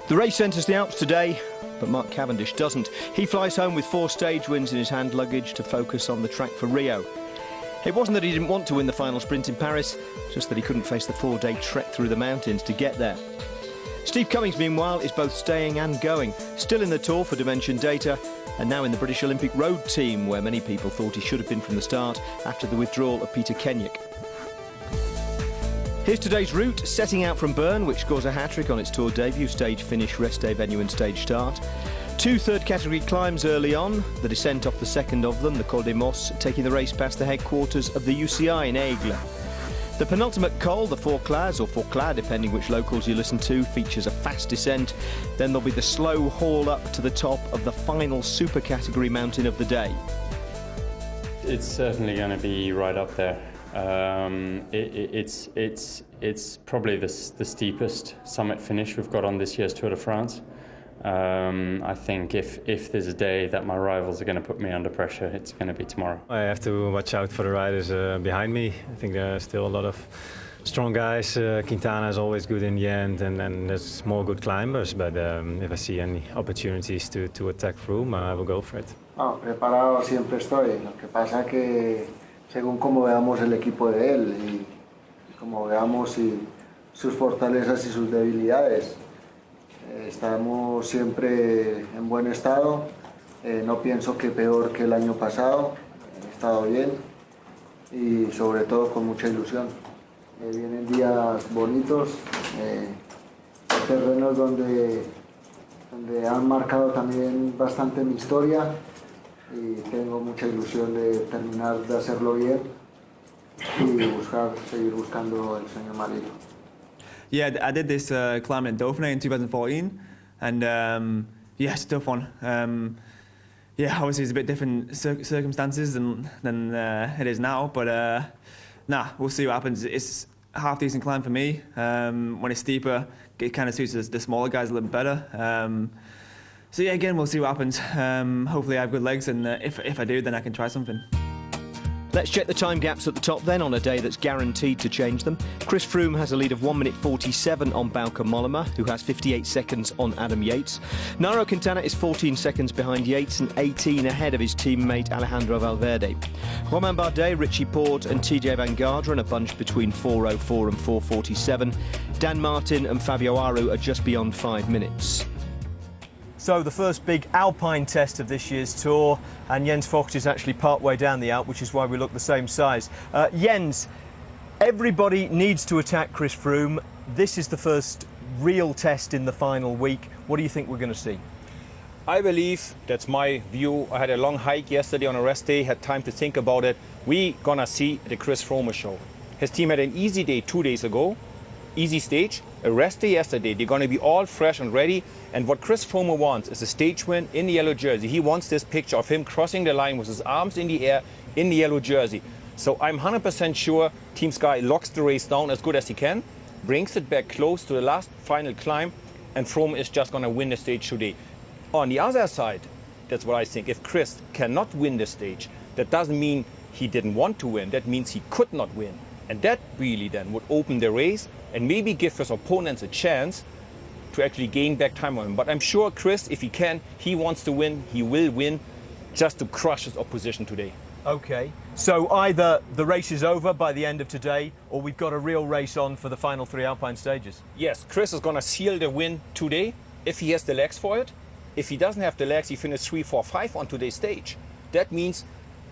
The race enters the Alps today, but Mark Cavendish doesn't. He flies home with 4 stage wins in his hand luggage to focus on the track for Rio. It wasn't that he didn't want to win the final sprint in Paris, just that he couldn't face the 4-day trek through the mountains to get there. Steve Cummings, meanwhile, is both staying and going, still in the Tour for Dimension Data, and now in the British Olympic Road Team, where many people thought he should have been from the start after the withdrawal of Peter Kenyon. Here's today's route, setting out from Bern, which scores a hat-trick on its Tour debut, stage finish, rest day venue and stage start. 2 third category climbs early on, the descent off the second of them, the Col des Mosses, taking the race past the headquarters of the UCI in Aigle. The penultimate col, the Forclaz, or Forclaz, depending which locals you listen to, features a fast descent. Then there'll be the slow haul up to the top of the final super category mountain of the day. It's certainly going to be right up there. It's probably the steepest summit finish we've got on this year's Tour de France. I think if there's a day that my rivals are going to put me under pressure, it's going to be tomorrow. I have to watch out for the riders behind me. I think there are still a lot of strong guys. Quintana is always good in the end, and there's more good climbers. But if I see any opportunities to attack Froome, I will go for it. No, preparado siempre estoy. Lo que pasa es que según como veamos el equipo de él y como veamos sus fortalezas y sus debilidades, estamos siempre en buen estado. No pienso que peor que el año pasado. He estado bien y sobre todo con mucha ilusión. Vienen días bonitos, terrenos donde han marcado también bastante mi historia. Y tengo mucha ilusión de terminar de hacerlo bien y seguir buscando el sueño marino. Yeah, I did this climb in Dauphiné in 2014, and yeah, it's still fun. Yeah, obviously it's a bit different circumstances than it is now, but nah, we'll see what happens. It's a half-decent climb for me. When it's steeper, it kind of suits the smaller guys a little bit better. So yeah, again, we'll see what happens. Hopefully I have good legs, and if I do, then I can try something. Let's check the time gaps at the top then, on a day that's guaranteed to change them. Chris Froome has a lead of 1 minute 47 on Bauke Mollema, who has 58 seconds on Adam Yates. Nairo Quintana is 14 seconds behind Yates and 18 ahead of his teammate Alejandro Valverde. Romain Bardet, Richie Porte and TJ Van Garderen are bunched between 4:04 and 4:47. Dan Martin and Fabio Aru are just beyond 5 minutes. So the first big Alpine test of this year's Tour, and Jens Vogt is actually part way down the Alp, which is why we look the same size. Jens, everybody needs to attack Chris Froome. This is the first real test in the final week. What do you think we're going to see? I believe, that's my view. I had a long hike yesterday on a rest day, had time to think about it. We're going to see the Chris Froome show. His team had an easy day 2 days ago. Easy stage, a rest day yesterday. They're going to be all fresh and ready. And what Chris Froome wants is a stage win in the yellow jersey. He wants this picture of him crossing the line with his arms in the air in the yellow jersey. So I'm 100% sure Team Sky locks the race down as good as he can, brings it back close to the last final climb, and Froome is just going to win the stage today. On the other side, that's what I think. If Chris cannot win the stage, that doesn't mean he didn't want to win. That means he could not win. And that really then would open the race and maybe give his opponents a chance to actually gain back time on him. But I'm sure Chris, if he can, he wants to win, he will win, just to crush his opposition today. OK, so either the race is over by the end of today, or we've got a real race on for the final 3 Alpine stages. Yes, Chris is going to seal the win today, if he has the legs for it. If he doesn't have the legs, he finished 3, 4, 5 on today's stage. That means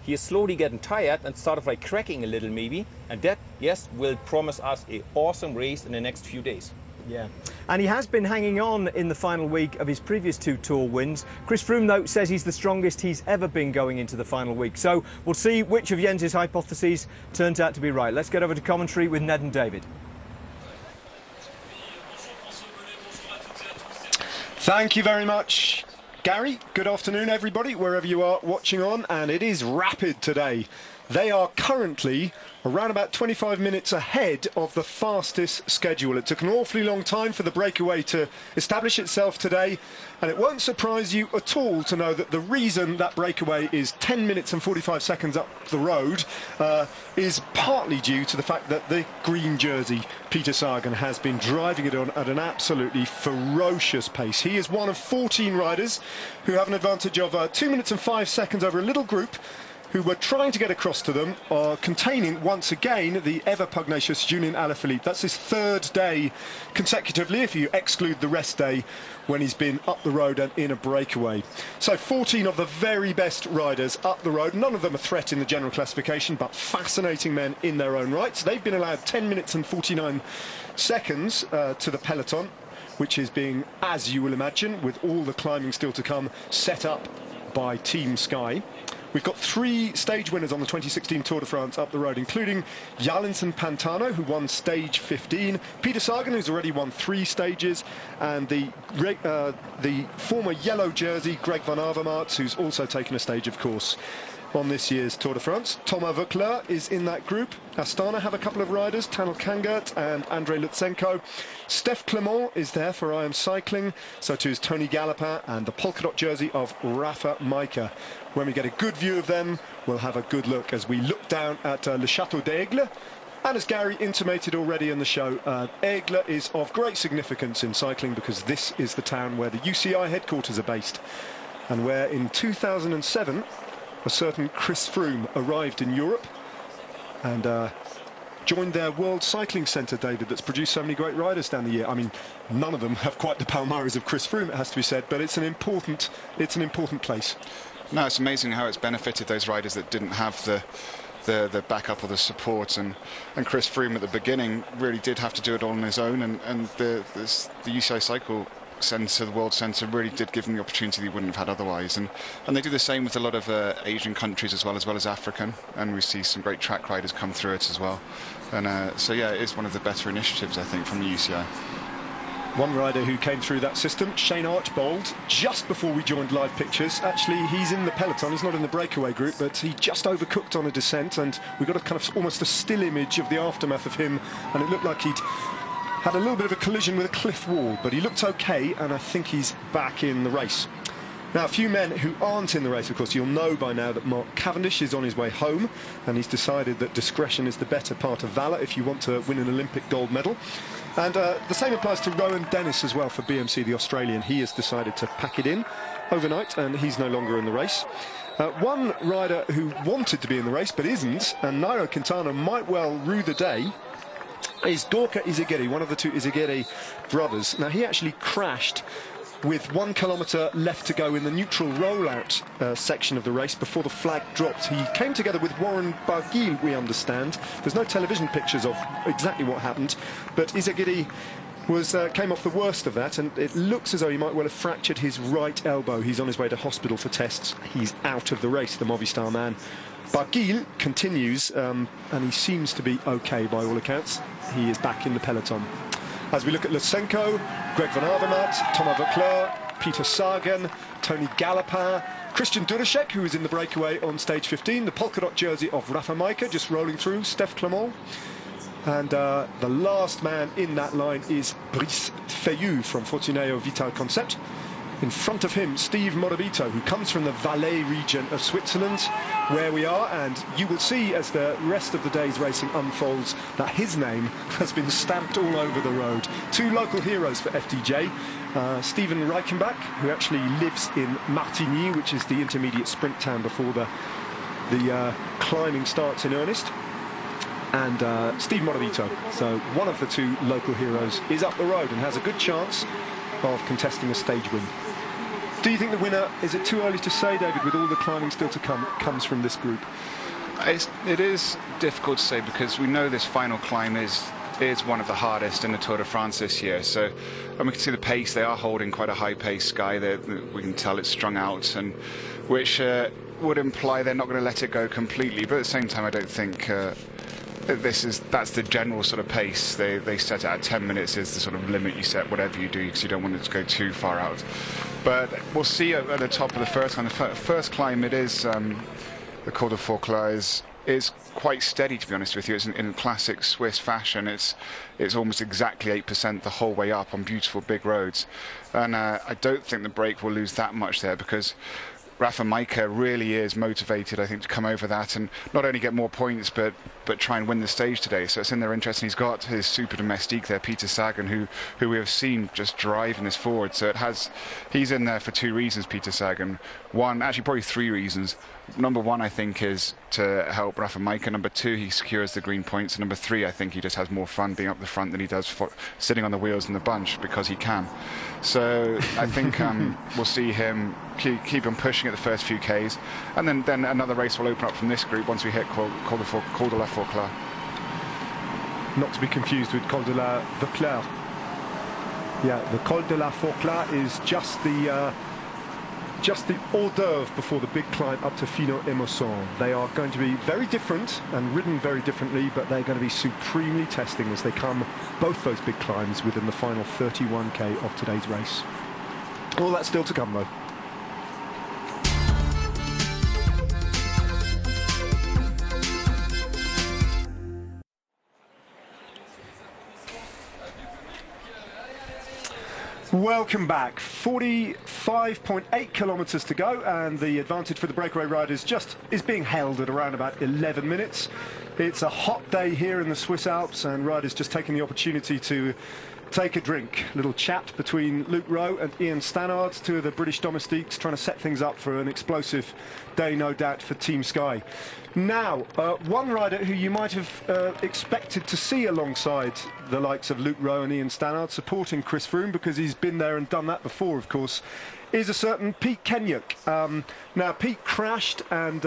he is slowly getting tired and sort of like cracking a little maybe. And that, yes, will promise us an awesome race in the next few days. Yeah, and he has been hanging on in the final week of his previous 2 Tour wins. Chris Froome, though, says he's the strongest he's ever been going into the final week. So we'll see which of Jens's hypotheses turns out to be right. Let's get over to commentary with Ned and David. Thank you very much, Gary. Good afternoon, everybody, wherever you are watching on. And it is rapid today They are currently around about 25 minutes ahead of the fastest schedule. It took an awfully long time for the breakaway to establish itself today, and it won't surprise you at all to know that the reason that breakaway is 10 minutes and 45 seconds up the road is partly due to the fact that the green jersey, Peter Sagan, has been driving it on at an absolutely ferocious pace. He is one of 14 riders who have an advantage of 2 minutes and 5 seconds over a little group who were trying to get across to them, containing once again the ever pugnacious Julian Alaphilippe. That's his third day consecutively, if you exclude the rest day when he's been up the road and in a breakaway. So 14 of the very best riders up the road. None of them a threat in the general classification, but fascinating men in their own rights. They've been allowed 10 minutes and 49 seconds to the peloton, which is being, as you will imagine, with all the climbing still to come, set up by Team Sky. We've got 3 stage winners on the 2016 Tour de France up the road, including Jarlinson Pantano, who won stage 15, Peter Sagan, who's already won 3 stages, and the former yellow jersey, Greg van Avermaet, who's also taken a stage, of course, on this year's Tour de France. Thomas Voeckler is in that group. Astana have a couple of riders, Tanel Kangert and Andrei Lutsenko. Steph Clement is there for IM Cycling, so too is Tony Gallopin and the polka dot jersey of Rafa Majka. When we get a good view of them, we'll have a good look as we look down at Le Château d'Aigle. And as Gary intimated already in the show, Aigle is of great significance in cycling because this is the town where the UCI headquarters are based, and where in 2007 a certain Chris Froome arrived in Europe and joined their World Cycling Centre, David, that's produced so many great riders down the year. I mean, none of them have quite the palmares of Chris Froome, it has to be said, but it's an important place. No, it's amazing how it's benefited those riders that didn't have the backup or the support, and Chris Froome at the beginning really did have to do it all on his own, and the UCI Cycle Centre, the World Centre, really did give him the opportunity that he wouldn't have had otherwise, and they do the same with a lot of Asian countries as well as African, and we see some great track riders come through it as well, and so yeah, it is one of the better initiatives, I think, from the UCI. One rider who came through that system, Shane Archbold, just before we joined Live Pictures. Actually, he's in the peloton, he's not in the breakaway group, but he just overcooked on a descent, and we got a kind of almost a still image of the aftermath of him, and it looked like he'd had a little bit of a collision with a cliff wall, but he looked okay, and I think he's back in the race. Now, a few men who aren't in the race, of course, you'll know by now that Mark Cavendish is on his way home, and he's decided that discretion is the better part of valour if you want to win an Olympic gold medal. And the same applies to Rowan Dennis as well for BMC, the Australian. He has decided to pack it in overnight, and he's no longer in the race. One rider who wanted to be in the race but isn't, and Nairo Quintana might well rue the day, is Gorka Izagirre, one of the 2 Izagirre brothers. Now, he actually crashed with 1 kilometre left to go in the neutral rollout section of the race before the flag dropped. He came together with Warren Barguil, we understand. There's no television pictures of exactly what happened, but Izagirre came off the worst of that, and it looks as though he might well have fractured his right elbow. He's on his way to hospital for tests. He's out of the race, the Movistar man. Barguil continues, and he seems to be okay by all accounts. He is back in the peloton. As we look at Lutsenko, Greg van Avermaet, Thomas Voeckler, Peter Sagan, Tony Gallopin, Christian Duracek, who is in the breakaway on stage 15, the polka dot jersey of Rafa Majka just rolling through, Steph Clement. And the last man in that line is Brice Feyou from Fortuneio Vital Concept. In front of him, Steve Morabito, who comes from the Valais region of Switzerland, where we are, and you will see as the rest of the day's racing unfolds that his name has been stamped all over the road. 2 local heroes for FDJ, Steven Reichenbach, who actually lives in Martigny, which is the intermediate sprint town before the climbing starts in earnest, and Steve Morabito. So one of the 2 local heroes is up the road and has a good chance of contesting a stage win. Do you think the winner, is it too early to say, David, with all the climbing still to come, comes from this group? It is difficult to say because we know this final climb is one of the hardest in the Tour de France this year. So, and we can see the pace, they are holding quite a high pace, Sky. We can tell it's strung out, and which would imply they're not going to let it go completely. But at the same time, I don't think that's the general sort of pace. They set it at 10 minutes is the sort of limit you set, whatever you do, because you don't want it to go too far out. But we'll see at the top of the first climb. The first climb, it is the Col de Forclaz is quite steady, to be honest with you. It's in classic Swiss fashion. It's almost exactly 8% the whole way up on beautiful big roads. And I don't think the break will lose that much there, because Rafa Majka really is motivated, I think, to come over that and not only get more points but try and win the stage today. So it's in their interest, and he's got his super domestique there, Peter Sagan, who we have seen just driving this forward. So he's in there for two reasons, Peter Sagan. One, actually probably three reasons. Number one, I think, is to help Rafa Majka. Number two, he secures the green points. And number three, I think he just has more fun being up the front than he does sitting on the wheels in the bunch, because he can. So I think we'll see him keep on pushing at the first few Ks, and then another race will open up from this group once we hit Col de la Forclaz. Not to be confused with Col de la Vaucluse. Yeah, the Col de la Forclaz is just the hors d'oeuvre before the big climb up to Finot-Émosson. They are going to be very different and ridden very differently, but they're going to be supremely testing as they come, both those big climbs, within the final 31k of today's race. All that's still to come, though. Welcome back. 45.8 kilometres to go, and the advantage for the breakaway riders is being held at around about 11 minutes. It's a hot day here in the Swiss Alps, and riders just taking the opportunity to take a drink. A little chat between Luke Rowe and Ian Stannard, two of the British domestiques, trying to set things up for an explosive day, no doubt, for Team Sky. Now, one rider who you might have expected to see alongside the likes of Luke Rowe and Ian Stannard supporting Chris Froome, because he's been there and done that before, of course, is a certain Pete Kennaugh. Now, Pete crashed and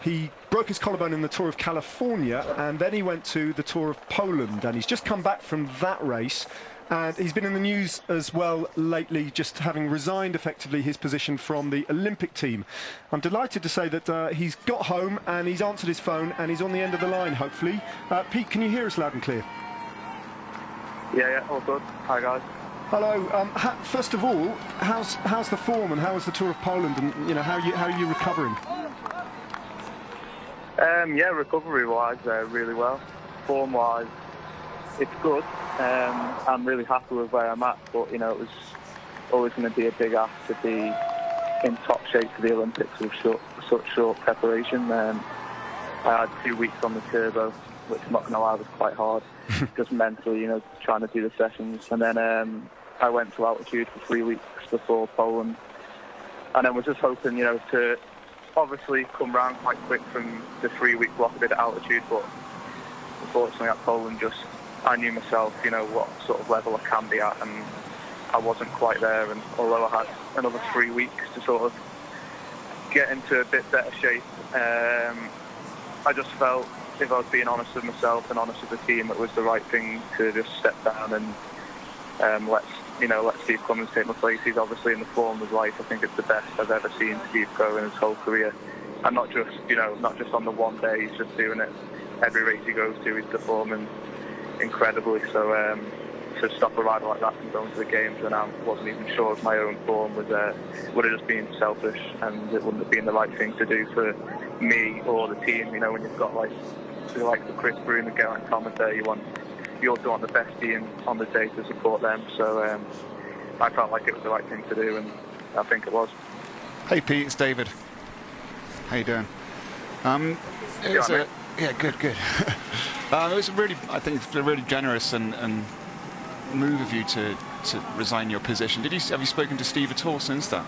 he broke his collarbone in the Tour of California, and then he went to the Tour of Poland, and he's just come back from that race. And he's been in the news as well lately, just having resigned effectively his position from the Olympic team. I'm delighted to say that he's got home and he's answered his phone and he's on the end of the line, hopefully. Pete, can you hear us loud and clear? Yeah, all good. Hi, guys. Hello. First of all, how's the form and how was the Tour of Poland, and how are you recovering? Yeah, recovery-wise, really well. Form-wise, it's good. I'm really happy with where I'm at, but it was always going to be a big ask to be in top shape for the Olympics with such short preparation. I had 2 weeks on the turbo, which I'm not going to lie was quite hard, just mentally, trying to do the sessions. And then I went to altitude for 3 weeks before Poland, and then was just hoping, to obviously come round quite quick from the 3 week block a bit at altitude, but unfortunately at Poland, I knew myself, what sort of level I can be at, and I wasn't quite there. And although I had another 3 weeks to sort of get into a bit better shape, I just felt, if I was being honest with myself and honest with the team, it was the right thing to just step down and let's Steve Cummins take my place. He's obviously in the form of life. I think it's the best I've ever seen Steve go in his whole career, and not just on the one day. He's just doing it every race he goes to. He's performing incredibly. So to stop a rider like that from going to the games when I wasn't even sure of my own form would have just been selfish, and it wouldn't have been the right thing to do for me or the team. When you've got like the Chris Froome and Geraint Thomas there, you also want the best team on the day to support them. So I felt like it was the right thing to do, and I think it was. Hey Pete, it's David. How you doing? Yeah, good. It was I think it's a really generous and move of you to resign your position. Have you spoken to Steve at all since that?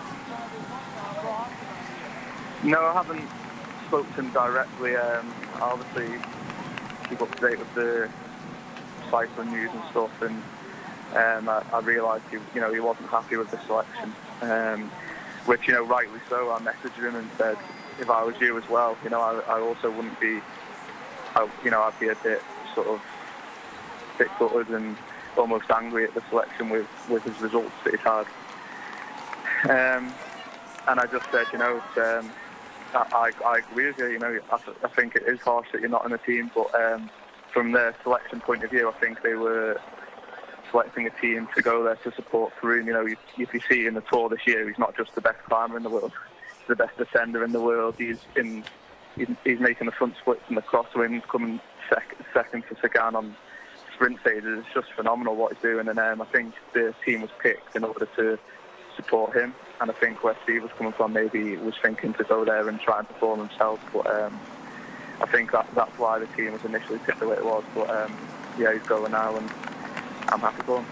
No, I haven't spoken to him directly. I obviously keep up to date with the cycling news and stuff, and I realised he wasn't happy with the selection, which rightly so. I messaged him and said, if I was you as well, I also wouldn't be. I'd be a bit sort of thick-footed and almost angry at the selection with his results that he's had. And I just said, I agree with you. I think it is harsh that you're not in the team, but from their selection point of view, I think they were selecting a team to go there to support Froome. If you see in the Tour this year, he's not just the best climber in the world, he's the best descender in the world. He's in he's making the front splits and the crosswinds, coming second to Sagan on sprint stages. It's just phenomenal what he's doing, and I think the team was picked in order to support him. And I think where Steve was coming from, maybe he was thinking to go there and try and perform himself, but I think that's why the team was initially picked the way it was. But yeah, he's going now, and I'm happy for him.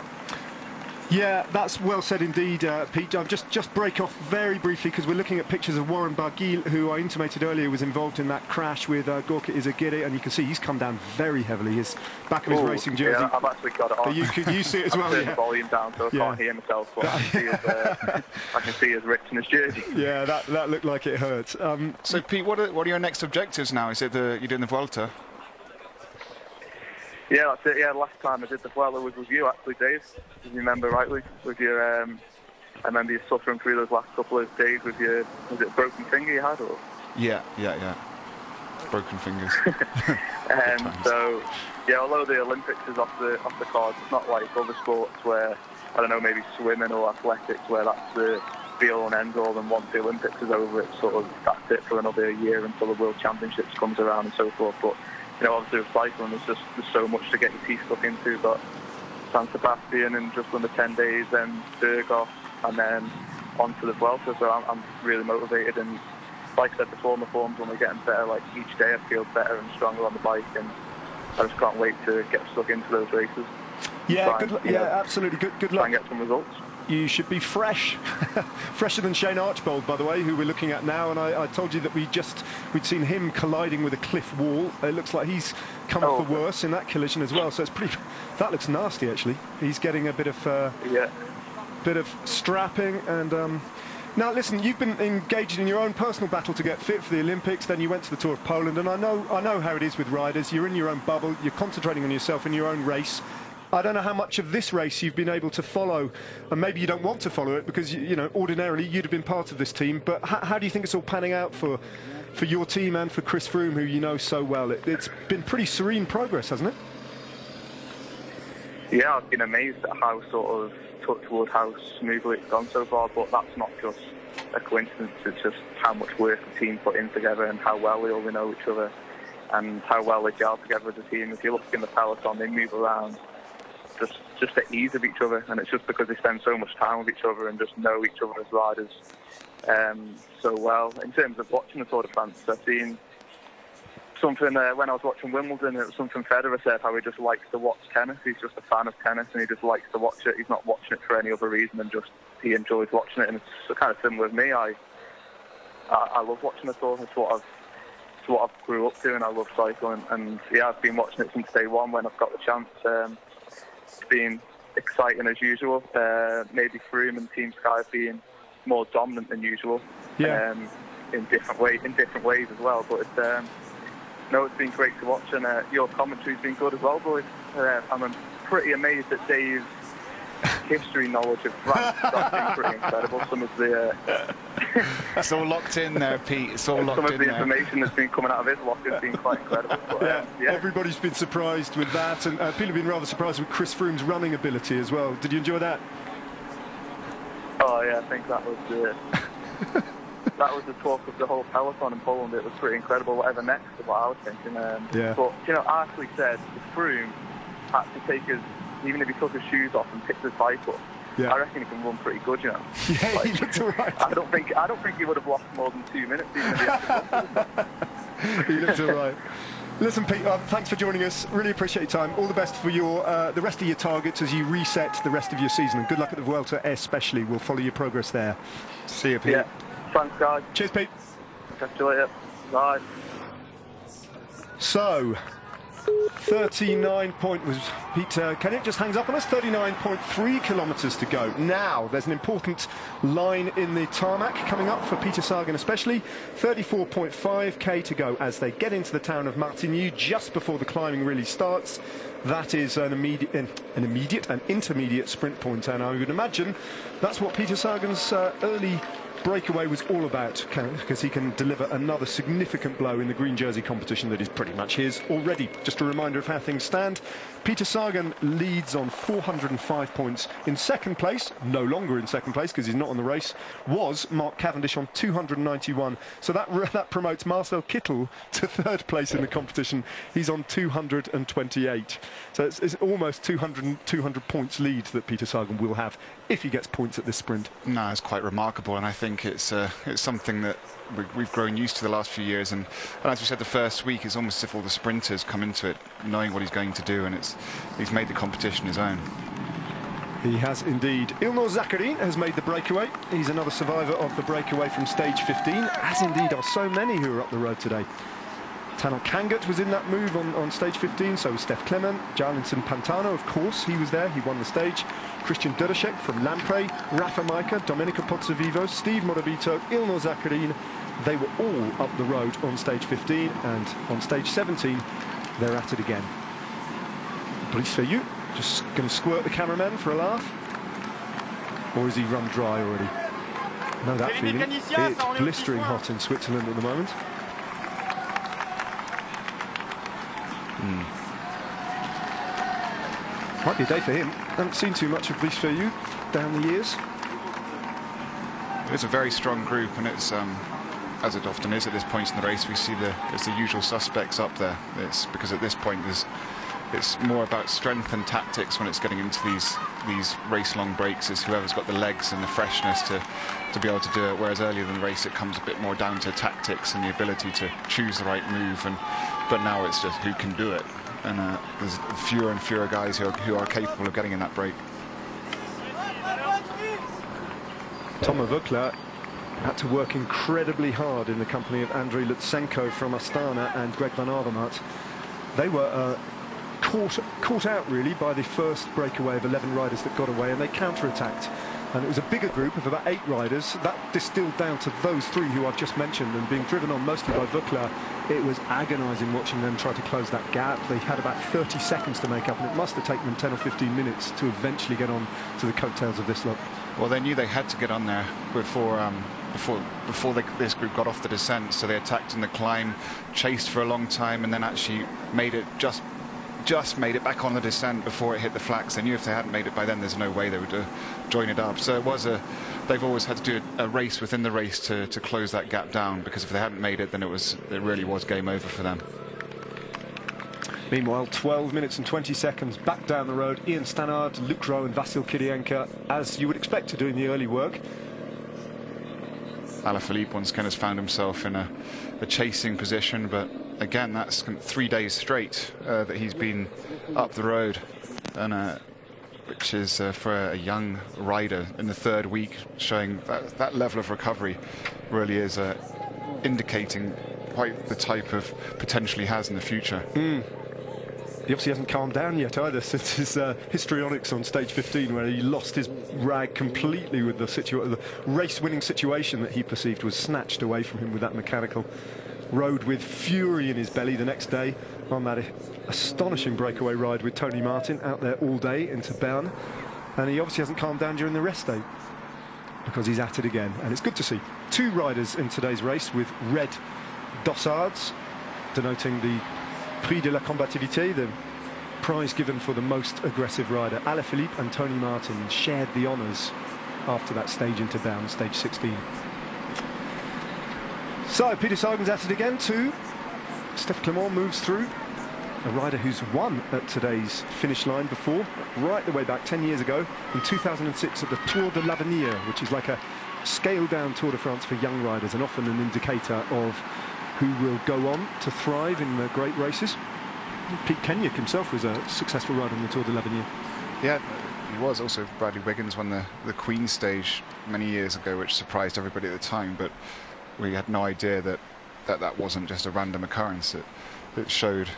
Yeah, that's well said indeed, Pete. I'll just break off very briefly because we're looking at pictures of Warren Barguil, who I intimated earlier was involved in that crash with Gorka Izagirre, and you can see he's come down very heavily. His back of his racing jersey. Yeah, I've actually got it on. You see it as well. I've turned the volume down so I can't hear myself, but I can see his rips in his jersey. Yeah, that looked like it hurt. So, Pete, what are your next objectives now? Is it you're doing the Vuelta? Yeah, that's it. Yeah, last time I did the Vuelta was with you, actually, Dave. If you remember rightly, with your, I remember you suffering through those last couple of days with your, was it a broken finger you had, or? Yeah. Broken fingers. So, yeah, although the Olympics is off the cards, it's not like other sports where, I don't know, maybe swimming or athletics, where that's the be-all and end-all, and once the Olympics is over, it's sort of, that's it for another year until the World Championships comes around and so forth. But you know, obviously with cycling, there's so much to get your teeth stuck into. Got San Sebastian in just under 10 days, then Burgos, and then on to the Vuelta. So I'm really motivated, and like I said before, my form's only getting better. Like each day I feel better and stronger on the bike, and I just can't wait to get stuck into those races. Yeah, absolutely. Good luck. Try and get some results. You should be fresh, fresher than Shane Archbold, by the way, who we're looking at now. And I told you that we'd seen him colliding with a cliff wall. It looks like he's come off the worse in that collision as well. So it's pretty. That looks nasty, actually. He's getting a bit of strapping. And now, listen, you've been engaged in your own personal battle to get fit for the Olympics. Then you went to the Tour of Poland, and I know how it is with riders. You're in your own bubble. You're concentrating on yourself in your own race. I don't know how much of this race you've been able to follow, and maybe you don't want to follow it because, you know, ordinarily you'd have been part of this team, but how do you think it's all panning out for your team and for Chris Froome, who you know so well? It's been pretty serene progress, hasn't it? Yeah, I've been amazed at how sort of touch wood, how smoothly it's gone so far, but that's not just a coincidence, it's just how much work the team put in together and how well they all know each other and how well they gel together as a team. If you look in the peloton, they move around just the ease of each other, and it's just because they spend so much time with each other and just know each other as riders so well. In terms of watching the Tour de France, I've seen something when I was watching Wimbledon, it was something Federer said, how he just likes to watch tennis. He's just a fan of tennis and he just likes to watch it. He's not watching it for any other reason than just he enjoys watching it, and it's kind of similar with me. I love watching the Tour. It's what I've grew up doing. I love cycling, and yeah, I've been watching it since day one when I've got the chance. It's been exciting as usual. Maybe Froome and Team Sky being more dominant than usual. In different ways as well. But it's been great to watch, and your commentary's been good as well, boys. I'm pretty amazed at Dave's history knowledge of France. That's been pretty incredible. Some of the it's all locked in there, Pete. It's all locked in there. Some of the information that's been coming out of his locker has been quite incredible. But, everybody's been surprised with that, and people have been rather surprised with Chris Froome's running ability as well. Did you enjoy that? Oh yeah, I think that was that was the talk of the whole peloton in Poland. It was pretty incredible. Whatever next is what I was thinking. But you know, I actually said if Froome had to take his, even if he took his shoes off and picked his bike up, I reckon he can run pretty good, you know. Yeah, like, he looked alright. I don't think he would have lost more than 2 minutes even if he had to. He looked alright. Listen, Pete, thanks for joining us. Really appreciate your time. All the best for your the rest of your targets as you reset the rest of your season. And good luck at the Vuelta especially. We'll follow your progress there. See you, Pete. Yeah. Thanks, guys. Cheers, Pete. Catch you later. Bye. So, 39 point was Pete Kennet just hangs up on us. 39.3 kilometres to go. Now there's an important line in the tarmac coming up for Peter Sagan especially. 34.5k to go as they get into the town of Martigny just before the climbing really starts. That is an intermediate sprint point, and I would imagine that's what Peter Sagan's early breakaway was all about, because he can deliver another significant blow in the green jersey competition that is pretty much his already. Just a reminder of how things stand. Peter Sagan leads on 405 points. In second place, no longer in second place because he's not on the race, was Mark Cavendish on 291. So that promotes Marcel Kittel to third place in the competition. He's on 228. So it's almost 200 points lead that Peter Sagan will have if he gets points at this sprint. No, it's quite remarkable, and I think it's something that we've grown used to the last few years. And as we said, the first week is almost as if all the sprinters come into it knowing what he's going to do, and he's made the competition his own. He has indeed. Ilnur Zakarin has made the breakaway. He's another survivor of the breakaway from stage 15, as indeed are so many who are up the road today. Tanel Kangat was in that move on stage 15, so was Steph Clement. Jarlinson Pantano, of course, he was there, he won the stage. Christian Dudashek from Lampre, Rafa Majka, Domenico Pozzovivo, Steve Morabito, Ilnur Zakarin. They were all up the road on stage 15, and on stage 17, they're at it again. Brice Fayou just going to squirt the cameraman for a laugh, or is he run dry already? Know that feeling. It's blistering hot in Switzerland at the moment. Might be a day for him. Haven't seen too much of Brice Fayou down the years. It's a very strong group, and it's as it often is at this point in the race, we see it's the usual suspects up there. It's because at this point it's more about strength and tactics when it's getting into these race-long breaks. Is whoever's got the legs and the freshness to be able to do it. Whereas earlier in the race, it comes a bit more down to tactics and the ability to choose the right move. But now it's just who can do it. And there's fewer and fewer guys who are capable of getting in that break. Thomas Voeckler had to work incredibly hard in the company of Andrei Lutsenko from Astana and Greg van Avermaet. They were caught out really by the first breakaway of 11 riders that got away, and they counter-attacked. And it was a bigger group of about 8 riders that distilled down to those 3 who I've just mentioned, and being driven on mostly by Voeckler. It was agonising watching them try to close that gap. They had about 30 seconds to make up, and it must have taken them 10 or 15 minutes to eventually get on to the coattails of this lot. Well, they knew they had to get on there before this group got off the descent, so they attacked in the climb, chased for a long time, and then actually made it just made it back on the descent before it hit the flats. They knew if they hadn't made it by then, there's no way they would join it up. So they've always had to do a race within the race to close that gap down, because if they hadn't made it, then it really was game over for them. Meanwhile, 12 minutes and 20 seconds back down the road, Ian Stannard, Luke Rowe and Vasil Kirienka, as you would expect to do in the early work. Alaphilippe once again has found himself in a chasing position, but again, that's 3 days straight that he's been up the road, and which is for a young rider in the 3rd week, showing that level of recovery really is indicating quite the type of potential he has in the future. He obviously hasn't calmed down yet either since his histrionics on stage 15, where he lost his rag completely with the race-winning situation that he perceived was snatched away from him with that mechanical. Rode with fury in his belly the next day on that astonishing breakaway ride with Tony Martin out there all day into Bern, and he obviously hasn't calmed down during the rest day because he's at it again, and it's good to see 2 riders in today's race with red dossards denoting the Prix de la Combativité, the prize given for the most aggressive rider. Alaphilippe and Tony Martin shared the honours after that stage into Bern, stage 16. So Peter Sagan's at it again too. Steph Clement moves through, a rider who's won at today's finish line before, right the way back 10 years ago in 2006 at the Tour de l'Avenir, which is like a scaled-down Tour de France for young riders, and often an indicator of who will go on to thrive in the great races. Pete Kenyon himself was a successful rider on the Tour de l'Avenir. Yeah, he was. Also, Bradley Wiggins won the Queen stage many years ago, which surprised everybody at the time, but we had no idea that wasn't just a random occurrence. It showed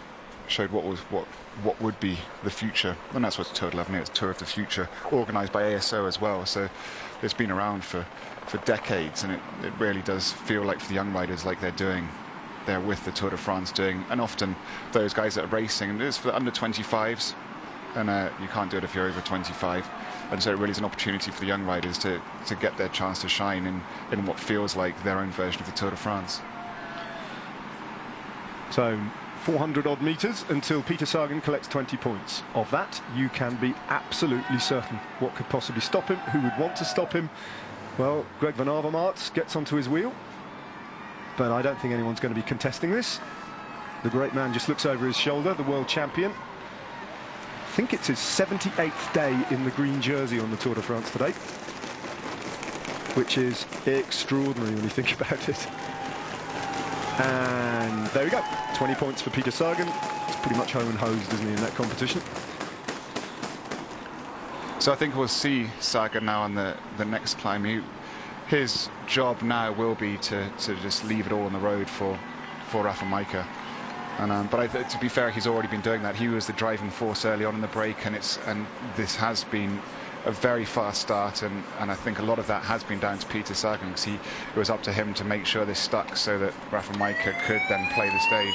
what would be the future, and that's what Tour de l'Avenir is, Tour of the Future, organised by ASO as well. So it's been around for decades, and it really does feel like for the young riders, like they're with the Tour de France doing, and often those guys that are racing, and it is for the under 25s, and you can't do it if you're over 25. And so it really is an opportunity for the young riders to get their chance to shine in what feels like their own version of the Tour de France. So 400 odd metres until Peter Sagan collects 20 points. Of that, you can be absolutely certain. What could possibly stop him? Who would want to stop him? Well, Greg van Avermaet gets onto his wheel, but I don't think anyone's going to be contesting this. The great man just looks over his shoulder, the world champion. I think it's his 78th day in the green jersey on the Tour de France today, which is extraordinary when you think about it. And there we go, 20 points for Peter Sagan. He's pretty much home and hosed, isn't he, in that competition? So I think we'll see Sagan now on the next climb. His job now will be to just leave it all on the road for Rafał Majka. But to be fair, he's already been doing that. He was the driving force early on in the break, and this has been a very fast start, and I think a lot of that has been down to Peter Sagan, because it was up to him to make sure this stuck so that Rafał Majka could then play the stage.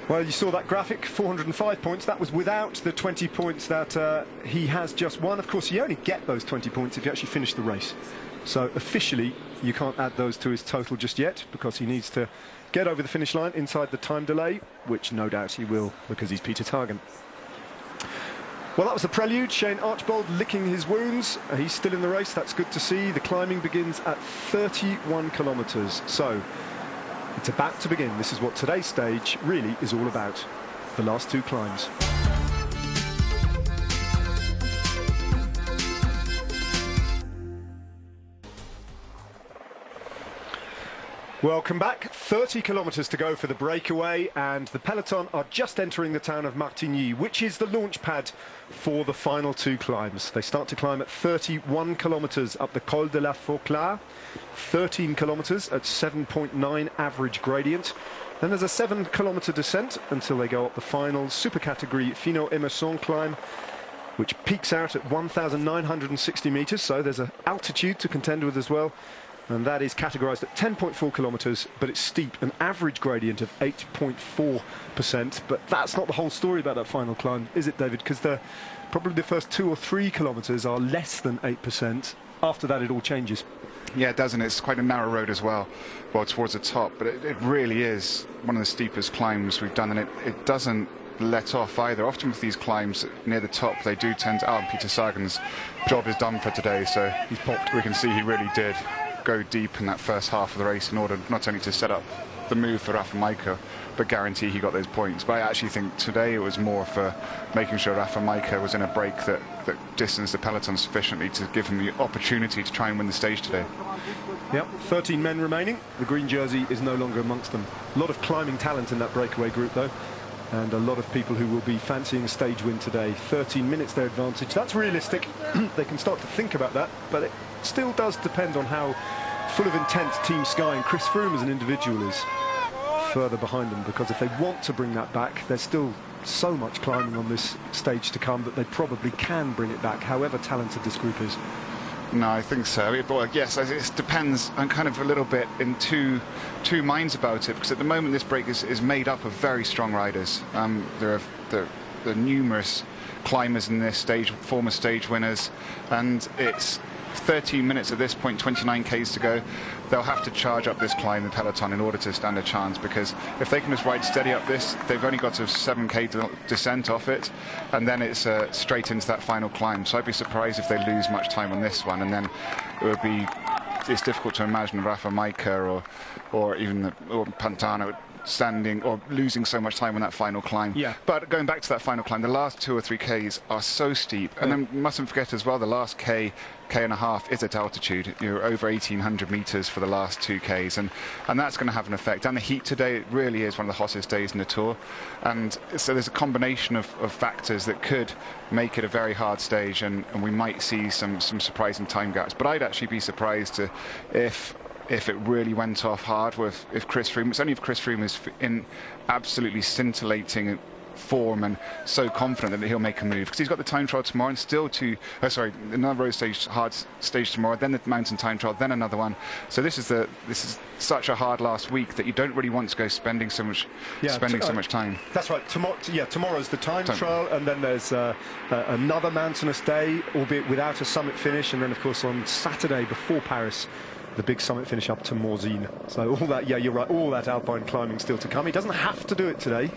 Well, you saw that graphic, 405 points. That was without the 20 points that he has just won. Of course, you only get those 20 points if you actually finish the race. So officially, you can't add those to his total just yet, because he needs to get over the finish line inside the time delay, which no doubt he will, because he's Peter Sagan. Well, that was the prelude. Shane Archbold licking his wounds. He's still in the race. That's good to see. The climbing begins at 31 kilometres. So it's about to begin. This is what today's stage really is all about. The last two climbs. Welcome back. 30 kilometres to go for the breakaway, and the peloton are just entering the town of Martigny, which is the launch pad for the final two climbs. They start to climb at 31 kilometres up the Col de la Fauclard, 13 kilometres at 7.9 average gradient. Then there's a 7-kilometre descent until they go up the final super category Finot-Emerson climb, which peaks out at 1,960 metres, so there's an altitude to contend with as well. And that is categorised at 10.4 kilometres, but it's steep, an average gradient of 8.4%. But that's not the whole story about that final climb, is it, David? Because probably the first 2 or 3 kilometres are less than 8%. After that, it all changes. Yeah, it does, and it's quite a narrow road as well, towards the top. But it really is one of the steepest climbs we've done, and it doesn't let off either. Often with these climbs near the top, they do tend to... and Peter Sagan's job is done for today, so he's popped. We can see he really did go deep in that first half of the race in order not only to set up the move for Rafał Majka, but guarantee he got those points. But I actually think today it was more for making sure Rafał Majka was in a break that distanced the peloton sufficiently to give him the opportunity to try and win the stage today. Yep, 13 men remaining. The green jersey is no longer amongst them. A lot of climbing talent in that breakaway group, though, and a lot of people who will be fancying a stage win today. 13 minutes their advantage. That's realistic. They can start to think about that, but it still does depend on how full of intent Team Sky and Chris Froome as an individual is further behind them, because if they want to bring that back, there's still so much climbing on this stage to come that they probably can bring it back, however talented this group is. No, I think so. But yes, it depends. I'm kind of a little bit in two minds about it, because at the moment this break is made up of very strong riders. There are numerous climbers in this stage, former stage winners, and it's 13 minutes at this point, 29 Ks to go. They'll have to charge up this climb, the peloton, in order to stand a chance, because if they can just ride steady up this, they've only got a 7K descent off it, and then it's straight into that final climb. So I'd be surprised if they lose much time on this one, and then it's difficult to imagine Rafał Majka or even Pantano standing or losing so much time on that final climb. Yeah. But going back to that final climb, the last 2 or 3 Ks are so steep, and then mustn't forget as well, the last K and a half is at altitude. You're over 1,800 meters for the last 2 Ks, and that's going to have an effect. And the heat today, it really is one of the hottest days in the Tour, and so there's a combination of factors that could make it a very hard stage, and we might see some surprising time gaps. But I'd actually be surprised if it really went off hard if Chris Froome, it's only if Chris Froome is in absolutely scintillating form and so confident that he'll make a move, because he's got the time trial tomorrow and still another road stage, hard stage tomorrow, then the mountain time trial, then another one. So this is such a hard last week that you don't really want to go spending so much time. That's right. Tomorrow's the time trial, and then there's another mountainous day, albeit without a summit finish, and then of course on Saturday before Paris, the big summit finish up to Morzine. So all that, yeah, you're right, all that alpine climbing still to come. He doesn't have to do it today.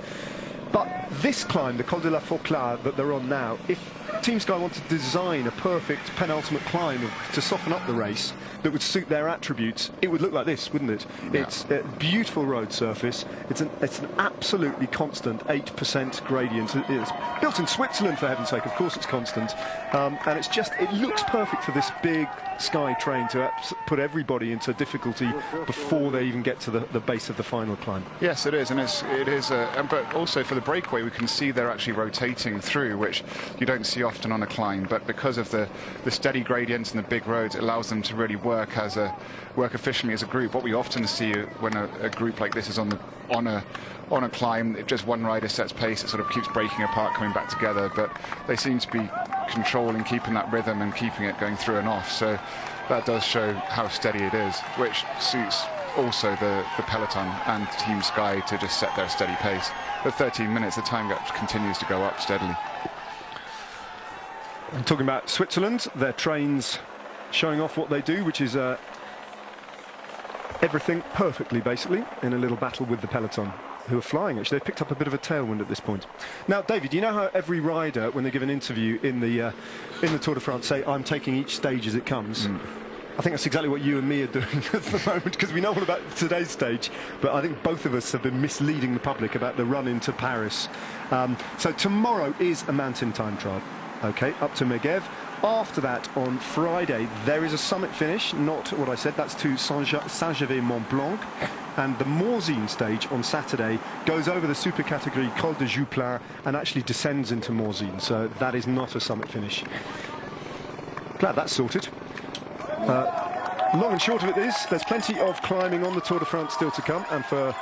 But this climb, the Col de la Fauclard that they're on now, if Team Sky want to design a perfect penultimate climb to soften up the race that would suit their attributes, it would look like this, wouldn't it? Yeah. It's a beautiful road surface. It's an absolutely constant 8% gradient. It's built in Switzerland, for heaven's sake. Of course it's constant. And it looks perfect for this big Sky train to put everybody into difficulty before they even get to the base of the final climb. Yes, it is, and it is. But also for the breakaway, we can see they're actually rotating through, which you don't see often on a climb. But because of the steady gradients and the big roads, it allows them to really work efficiently as a group. What we often see when a group like this is on a climb, if just one rider sets pace, it sort of keeps breaking apart, coming back together. But they seem to be controlling, keeping that rhythm and keeping it going through and off. So that does show how steady it is, which suits also the peloton and Team Sky to just set their steady pace. At 13 minutes, the time gap continues to go up steadily. I'm talking about Switzerland, their trains showing off what they do, which is everything perfectly, basically, in a little battle with the peloton, who are flying. Actually, they've picked up a bit of a tailwind at this point. Now, David, you know how every rider, when they give an interview in the Tour de France, say, "I'm taking each stage as it comes." I think that's exactly what you and me are doing at the moment, because we know all about today's stage, but I think both of us have been misleading the public about the run into Paris. So tomorrow is a mountain time trial, okay, up to Megève. After that, on Friday, there is a summit finish, not what I said, that's to Saint-Gervais-Mont-Blanc. And the Morzine stage on Saturday goes over the super category Col de Jouplin and actually descends into Morzine. So that is not a summit finish. Glad that's sorted. Long and short of it is, there's plenty of climbing on the Tour de France still to come. And for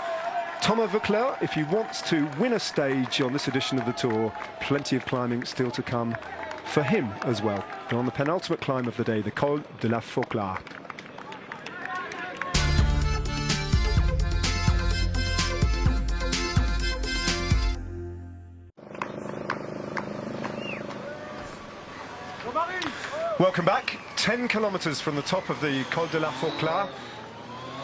Thomas Voeckler, if he wants to win a stage on this edition of the Tour, plenty of climbing still to come for him as well. And on the penultimate climb of the day, the Col de la Fauclard. Welcome back. 10 kilometres from the top of the Col de la Fauclard.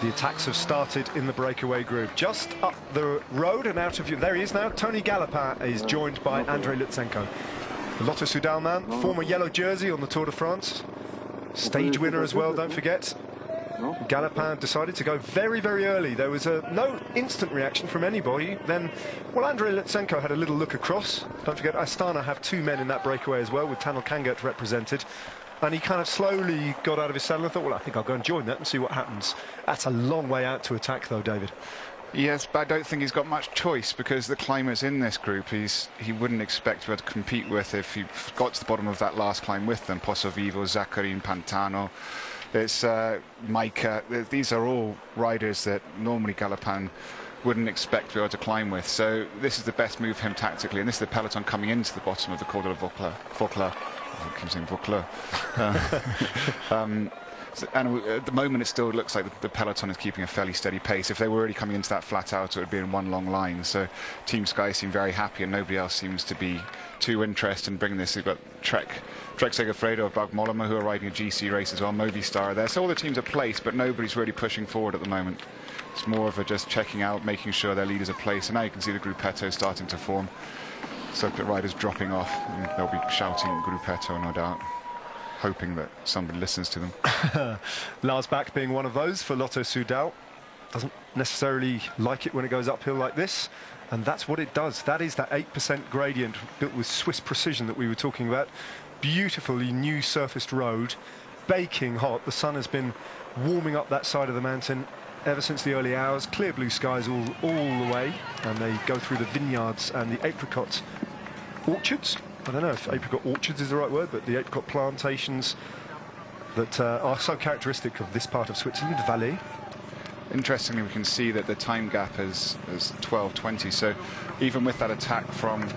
The attacks have started in the breakaway group. Just up the road and out of view, there he is now. Tony Galopin is joined by Andrei Lutsenko. The Lotto Soudal man, former yellow jersey on the Tour de France. Stage winner as well, don't forget. Galopin decided to go very, very early. There was no instant reaction from anybody. Then, well, Andrei Lutsenko had a little look across. Don't forget, Astana have two men in that breakaway as well, with Tanel Kangert represented. And he kind of slowly got out of his saddle and thought, well, I think I'll go and join that and see what happens. That's a long way out to attack, though, David. Yes, but I don't think he's got much choice, because the climbers in this group he wouldn't expect to be able to compete with if he got to the bottom of that last climb with them. Pozzovivo, Zaccarin, Pantano, it's Maika. These are all riders that normally Galopin wouldn't expect to be able to climb with. So this is the best move for him tactically, and this is the peloton coming into the bottom of the Col de la Fauclard. I keep saying Vauclard. And at the moment, it still looks like the peloton is keeping a fairly steady pace. If they were already coming into that flat out, it would be in one long line. So Team Sky seem very happy, and nobody else seems to be too interested in bringing this. They've got Trek Segafredo of Bauke Mollema, who are riding a GC race as well, Movistar there. So all the teams are placed, but nobody's really pushing forward at the moment. It's more of a just checking out, making sure their leaders are placed. And now you can see the Gruppetto starting to form. Circuit riders dropping off, and they'll be shouting Gruppetto, no doubt, hoping that somebody listens to them. Lars Bak being one of those for Lotto Soudal. Doesn't necessarily like it when it goes uphill like this, and that's what it does. That is that 8% gradient built with Swiss precision that we were talking about. Beautifully new surfaced road, baking hot. The sun has been warming up that side of the mountain ever since the early hours. Clear blue skies all the way, and they go through the vineyards and the apricot orchards. I don't know if apricot orchards is the right word, but the apricot plantations that are so characteristic of this part of Switzerland, Valais. interestingly, we can see that the time gap is 12:20. So even with that attack from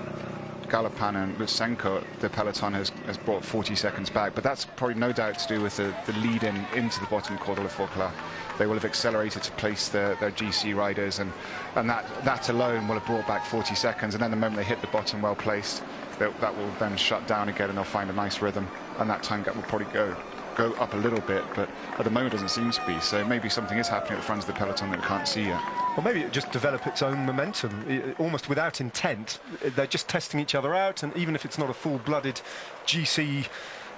Galopin and Lutsenko, the peloton has brought 40 seconds back. But that's probably no doubt to do with the lead into the bottom Col de la Forclaz. They will have accelerated to place their GC riders, and that alone will have brought back 40 seconds. And then the moment they hit the bottom well placed, that will then shut down again, and they'll find a nice rhythm, and that time gap will probably go up a little bit, but at the moment it doesn't seem to be. So maybe something is happening at the front of the peloton that we can't see yet. Or maybe it just develop its own momentum, almost without intent. They're just testing each other out, and even if it's not a full-blooded GC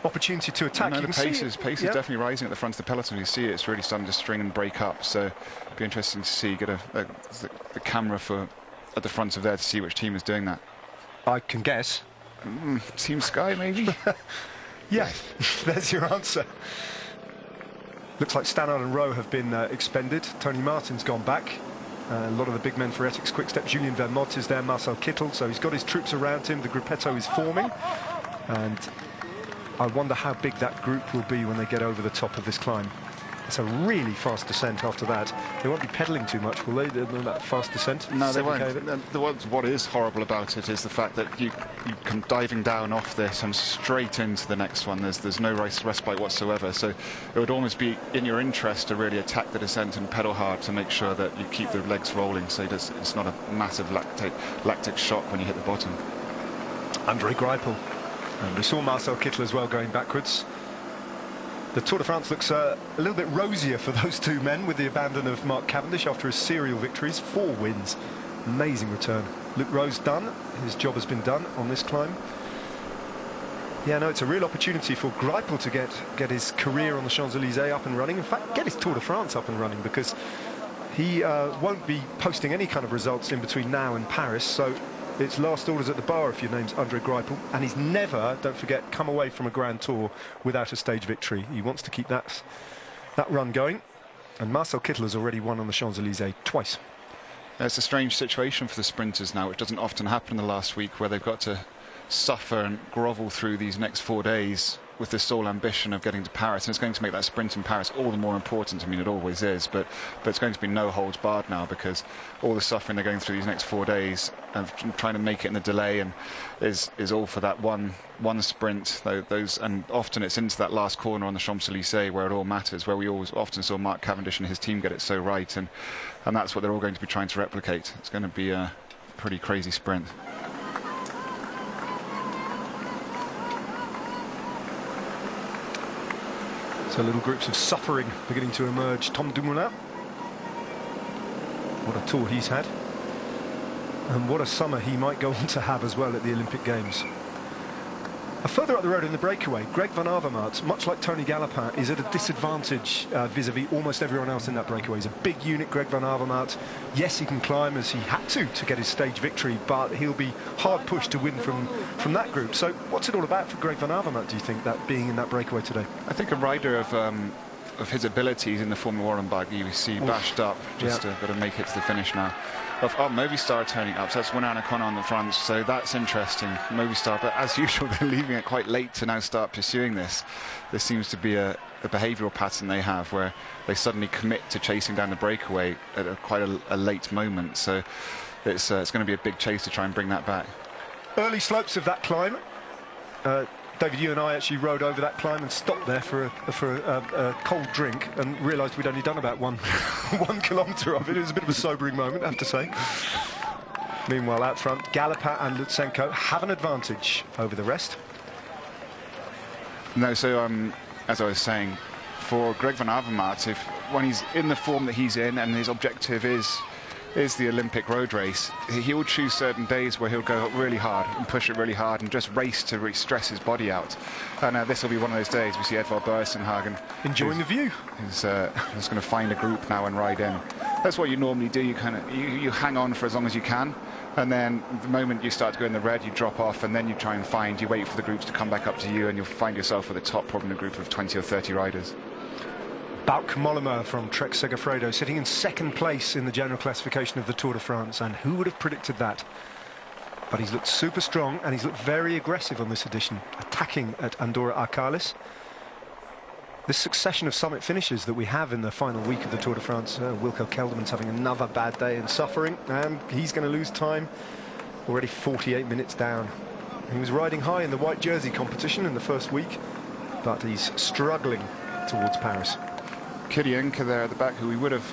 opportunity to attack, no, you the can pace see is definitely rising at the front of the peloton. You see it's really starting to string and break up. So it'd be interesting to see, get the camera at the front of there to see which team is doing that. I can guess. Team Sky, maybe. Yeah, there's your answer. Looks like Stannard and Rowe have been expended. Tony Martin's gone back. A lot of the big men for Ethics Quick-Step. Julien Vermote is there, Marcel Kittel. So he's got his troops around him. The gruppetto is forming. And I wonder how big that group will be when they get over the top of this climb. It's a really fast descent after that. They won't be pedalling too much, will they, that fast descent? No, they won't. What is horrible about it is the fact that you come diving down off this and straight into the next one. There's no respite whatsoever. So it would almost be in your interest to really attack the descent and pedal hard to make sure that you keep the legs rolling, so it's not a massive lactic shock when you hit the bottom. André Greipel. And we saw Marcel Kittel as well going backwards. The Tour de France looks a little bit rosier for those two men with the abandon of Mark Cavendish after his serial victories. 4 wins. Amazing return. Luke Rowe's done. His job has been done on this climb. Yeah, no, it's a real opportunity for Greipel to get his career on the Champs-Élysées up and running. In fact, get his Tour de France up and running, because he won't be posting any kind of results in between now and Paris. So it's last orders at the bar if your name's André Greipel, and he's never, don't forget, come away from a Grand Tour without a stage victory. He wants to keep that run going, and Marcel Kittel has already won on the Champs-Élysées twice. It's a strange situation for the sprinters now, which doesn't often happen in the last week, where they've got to suffer and grovel through these next 4 days with the sole ambition of getting to Paris, and it's going to make that sprint in Paris all the more important. I mean, it always is, but it's going to be no holds barred now, because all the suffering they're going through these next 4 days of trying to make it in the delay and is all for that one sprint. And often it's into that last corner on the Champs-Élysées where it all matters, where we often saw Mark Cavendish and his team get it so right, and that's what they're all going to be trying to replicate. It's going to be a pretty crazy sprint. So little groups of suffering beginning to emerge. Tom Dumoulin. What a tour he's had. And what a summer he might go on to have as well at the Olympic Games. Further up the road in the breakaway, Greg Van Avermaet, much like Tony Galopin, is at a disadvantage vis-a-vis almost everyone else in that breakaway. He's a big unit, Greg Van Avermaet. Yes, he can climb, as he had to get his stage victory, but he'll be hard pushed to win from that group. So what's it all about for Greg Van Avermaet, do you think, that being in that breakaway today? I think a rider of his abilities in the Formula One bike, you see bashed up, just got to make it to the finish now. Movistar turning up, so that's Winner Anacona on the front, so that's interesting. Movistar, but as usual, they're leaving it quite late to now start pursuing this. There seems to be a behavioural pattern they have where they suddenly commit to chasing down the breakaway at quite a late moment, so it's going to be a big chase to try and bring that back. Early slopes of that climb. David, you and I actually rode over that climb and stopped there for a cold drink and realised we'd only done about one kilometre of it. It was a bit of a sobering moment, I have to say. Meanwhile, out front, Galopin and Lutsenko have an advantage over the rest. No, so as I was saying, for Greg Van Avermaet, when he's in the form that he's in and his objective is the Olympic road race, he will choose certain days where he'll go really hard and push it really hard and just race to stress his body out. And this will be one of those days. We see Edvald Boasson enjoying the view. He's going to find a group now and ride in. That's what you normally do. You hang on for as long as you can, and then the moment you start to go in the red, you drop off, and then you try and you wait for the groups to come back up to you, and you'll find yourself at the top, probably in a group of 20 or 30 riders. Bauke Mollema from Trek Segafredo sitting in second place in the general classification of the Tour de France, and who would have predicted that? But he's looked super strong, and he's looked very aggressive on this edition, attacking at Andorra Arcalis. this succession of summit finishes that we have in the final week of the Tour de France. Wilco Kelderman's having another bad day and suffering, and he's going to lose time, already 48 minutes down. He was riding high in the white jersey competition in the first week, but he's struggling towards Paris. Kirienka there at the back, who we would have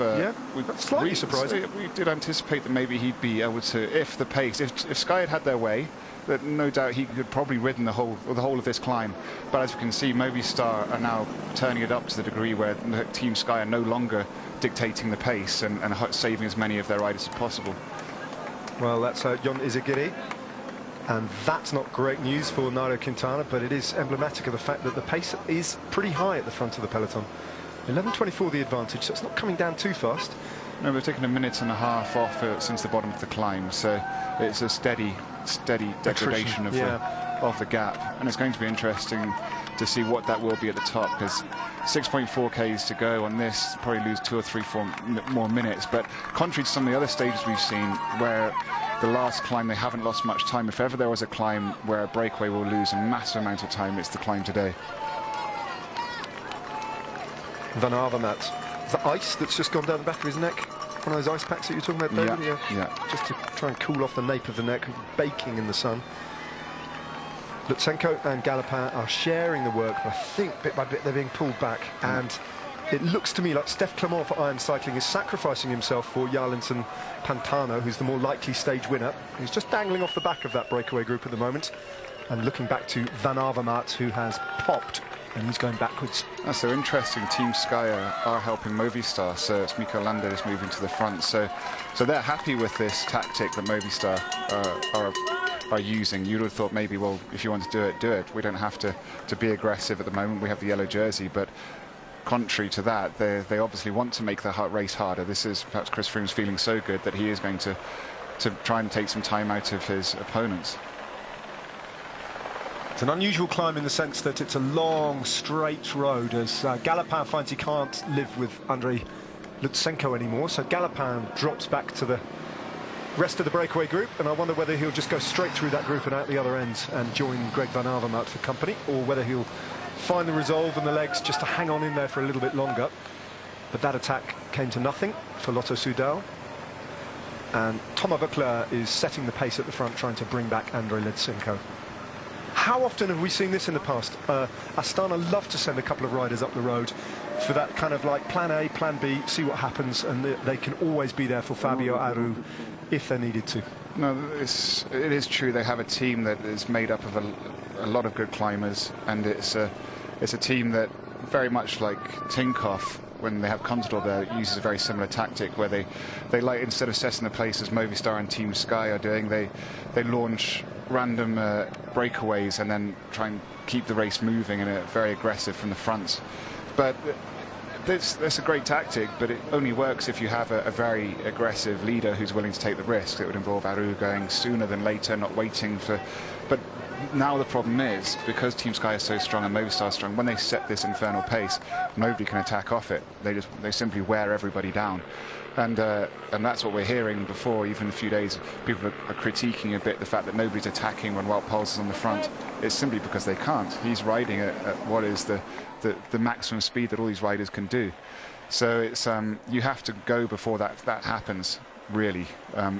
slightly surprising. We did anticipate that maybe he'd be able to, if the pace, if Sky had their way, that no doubt he could probably ridden the whole of this climb. But as you can see, Movistar are now turning it up to the degree where Team Sky are no longer dictating the pace and saving as many of their riders as possible. Well, that's Jon Izagirre, and that's not great news for Nairo Quintana, but it is emblematic of the fact that the pace is pretty high at the front of the peloton. 11:24 the advantage, so it's not coming down too fast. No, we've taken a minute and a half off since the bottom of the climb, so it's a steady degradation of the gap, and it's going to be interesting to see what that will be at the top, because 6.4 Ks to go on this, probably lose 2 or 3 more minutes. But contrary to some of the other stages we've seen, where the last climb they haven't lost much time, if ever there was a climb where a breakaway will lose a massive amount of time, it's the climb today. Van Avermaet, the ice that's just gone down the back of his neck, one of those ice packs that you're talking about, David? Yeah. Just to try and cool off the nape of the neck, baking in the sun. Lutsenko and Galopin are sharing the work, but I think bit by bit they're being pulled back, and it looks to me like Steph Clement for Iron Cycling is sacrificing himself for Jarlinson Pantano, who's the more likely stage winner. He's just dangling off the back of that breakaway group at the moment, and looking back to Van Avermaet, who has popped, and he's going backwards. That's so interesting. Team Sky are helping Movistar, so it's Mikel Landa is moving to the front. So they're happy with this tactic that Movistar are using. You'd have thought maybe, well, if you want to do it, do it. We don't have to be aggressive at the moment. We have the yellow jersey, but contrary to that, they obviously want to make the race harder. This is perhaps Chris Froome's feeling so good that he is going to try and take some time out of his opponents. It's an unusual climb in the sense that it's a long, straight road, as Galopin finds he can't live with Andrei Lutsenko anymore, so Galopin drops back to the rest of the breakaway group, and I wonder whether he'll just go straight through that group and out the other end and join Greg Van Avermaet for company, or whether he'll find the resolve and the legs just to hang on in there for a little bit longer. But that attack came to nothing for Lotto Soudal, and Thomas Voeckler is setting the pace at the front, trying to bring back Andrei Lutsenko. How often have we seen this in the past? Astana love to send a couple of riders up the road for that kind of like plan A, plan B, see what happens, and they can always be there for Fabio Aru if they needed to. No, it is true. They have a team that is made up of a lot of good climbers, and it's a team that, very much like Tinkoff, when they have Contador there, uses a very similar tactic where they like, instead of setting the pace as Movistar and Team Sky are doing, they launch random breakaways and then try and keep the race moving, and very aggressive from the front. But that's a great tactic, but it only works if you have a very aggressive leader who's willing to take the risk. It would involve Aru going sooner than later, not waiting for... But now the problem is, because Team Sky is so strong and Movistar strong, when they set this infernal pace, nobody can attack off it. They simply wear everybody down. And that's what we're hearing before, even a few days. People are critiquing a bit the fact that nobody's attacking when Wout Poels is on the front. It's simply because they can't. He's riding at what is the maximum speed that all these riders can do. So it's you have to go before that happens, really,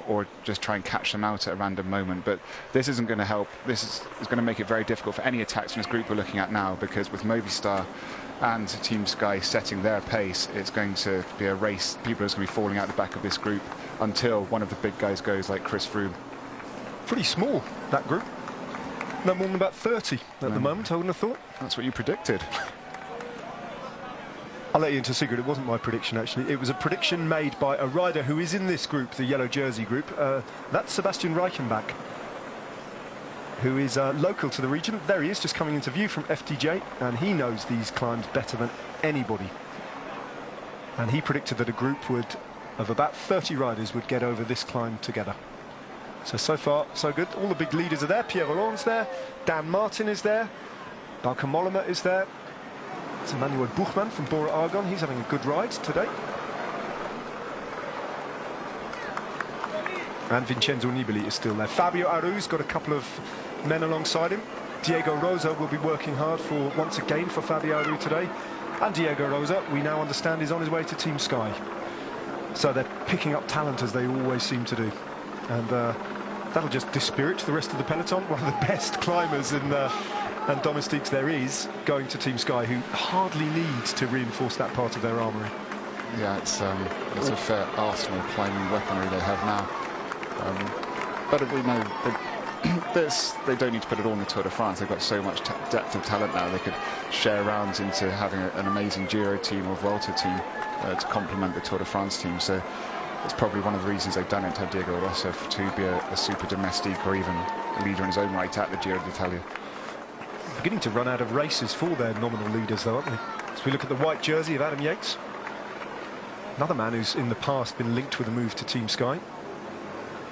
or just try and catch them out at a random moment. But this isn't going to help. This is going to make it very difficult for any attacks from this group we're looking at now, because with Movistar and Team Sky setting their pace, it's going to be a race. People are just going to be falling out the back of this group until one of the big guys goes, like Chris Froome. Pretty small, that group. No more than about 30 at the moment, I wouldn't have thought. That's what you predicted. I'll let you into a secret. It wasn't my prediction, actually. It was a prediction made by a rider who is in this group, the yellow jersey group. That's Sebastian Reichenbach, who is local to the region. There he is, just coming into view from FDJ, and he knows these climbs better than anybody. And he predicted that a group of about 30 riders would get over this climb together. So far, so good. All the big leaders are there. Pierre Roland's there. Dan Martin is there. Bauke Mollema is there. It's Emmanuel Buchmann from Bora Argon. He's having a good ride today. And Vincenzo Nibali is still there. Fabio Aru's got a couple of men alongside him. Diego Rosa will be working hard once again for Fabio Aru today. And Diego Rosa, we now understand, is on his way to Team Sky. So they're picking up talent as they always seem to do. And that'll just dispirit the rest of the peloton. One of the best climbers and domestiques there is going to Team Sky, who hardly need to reinforce that part of their armoury. Yeah, it's a fair arsenal climbing weaponry they have now. But we know they don't need to put it all in the Tour de France. They've got so much depth of talent now. They could share rounds into having an amazing Giro team or Vuelta team to complement the Tour de France team. So it's probably one of the reasons they've done it, to have Diego Rosa to be a super domestique or even a leader in his own right at the Giro d'Italia. Beginning to run out of races for their nominal leaders, though, aren't they? As we look at the white jersey of Adam Yates, another man who's in the past been linked with a move to Team Sky.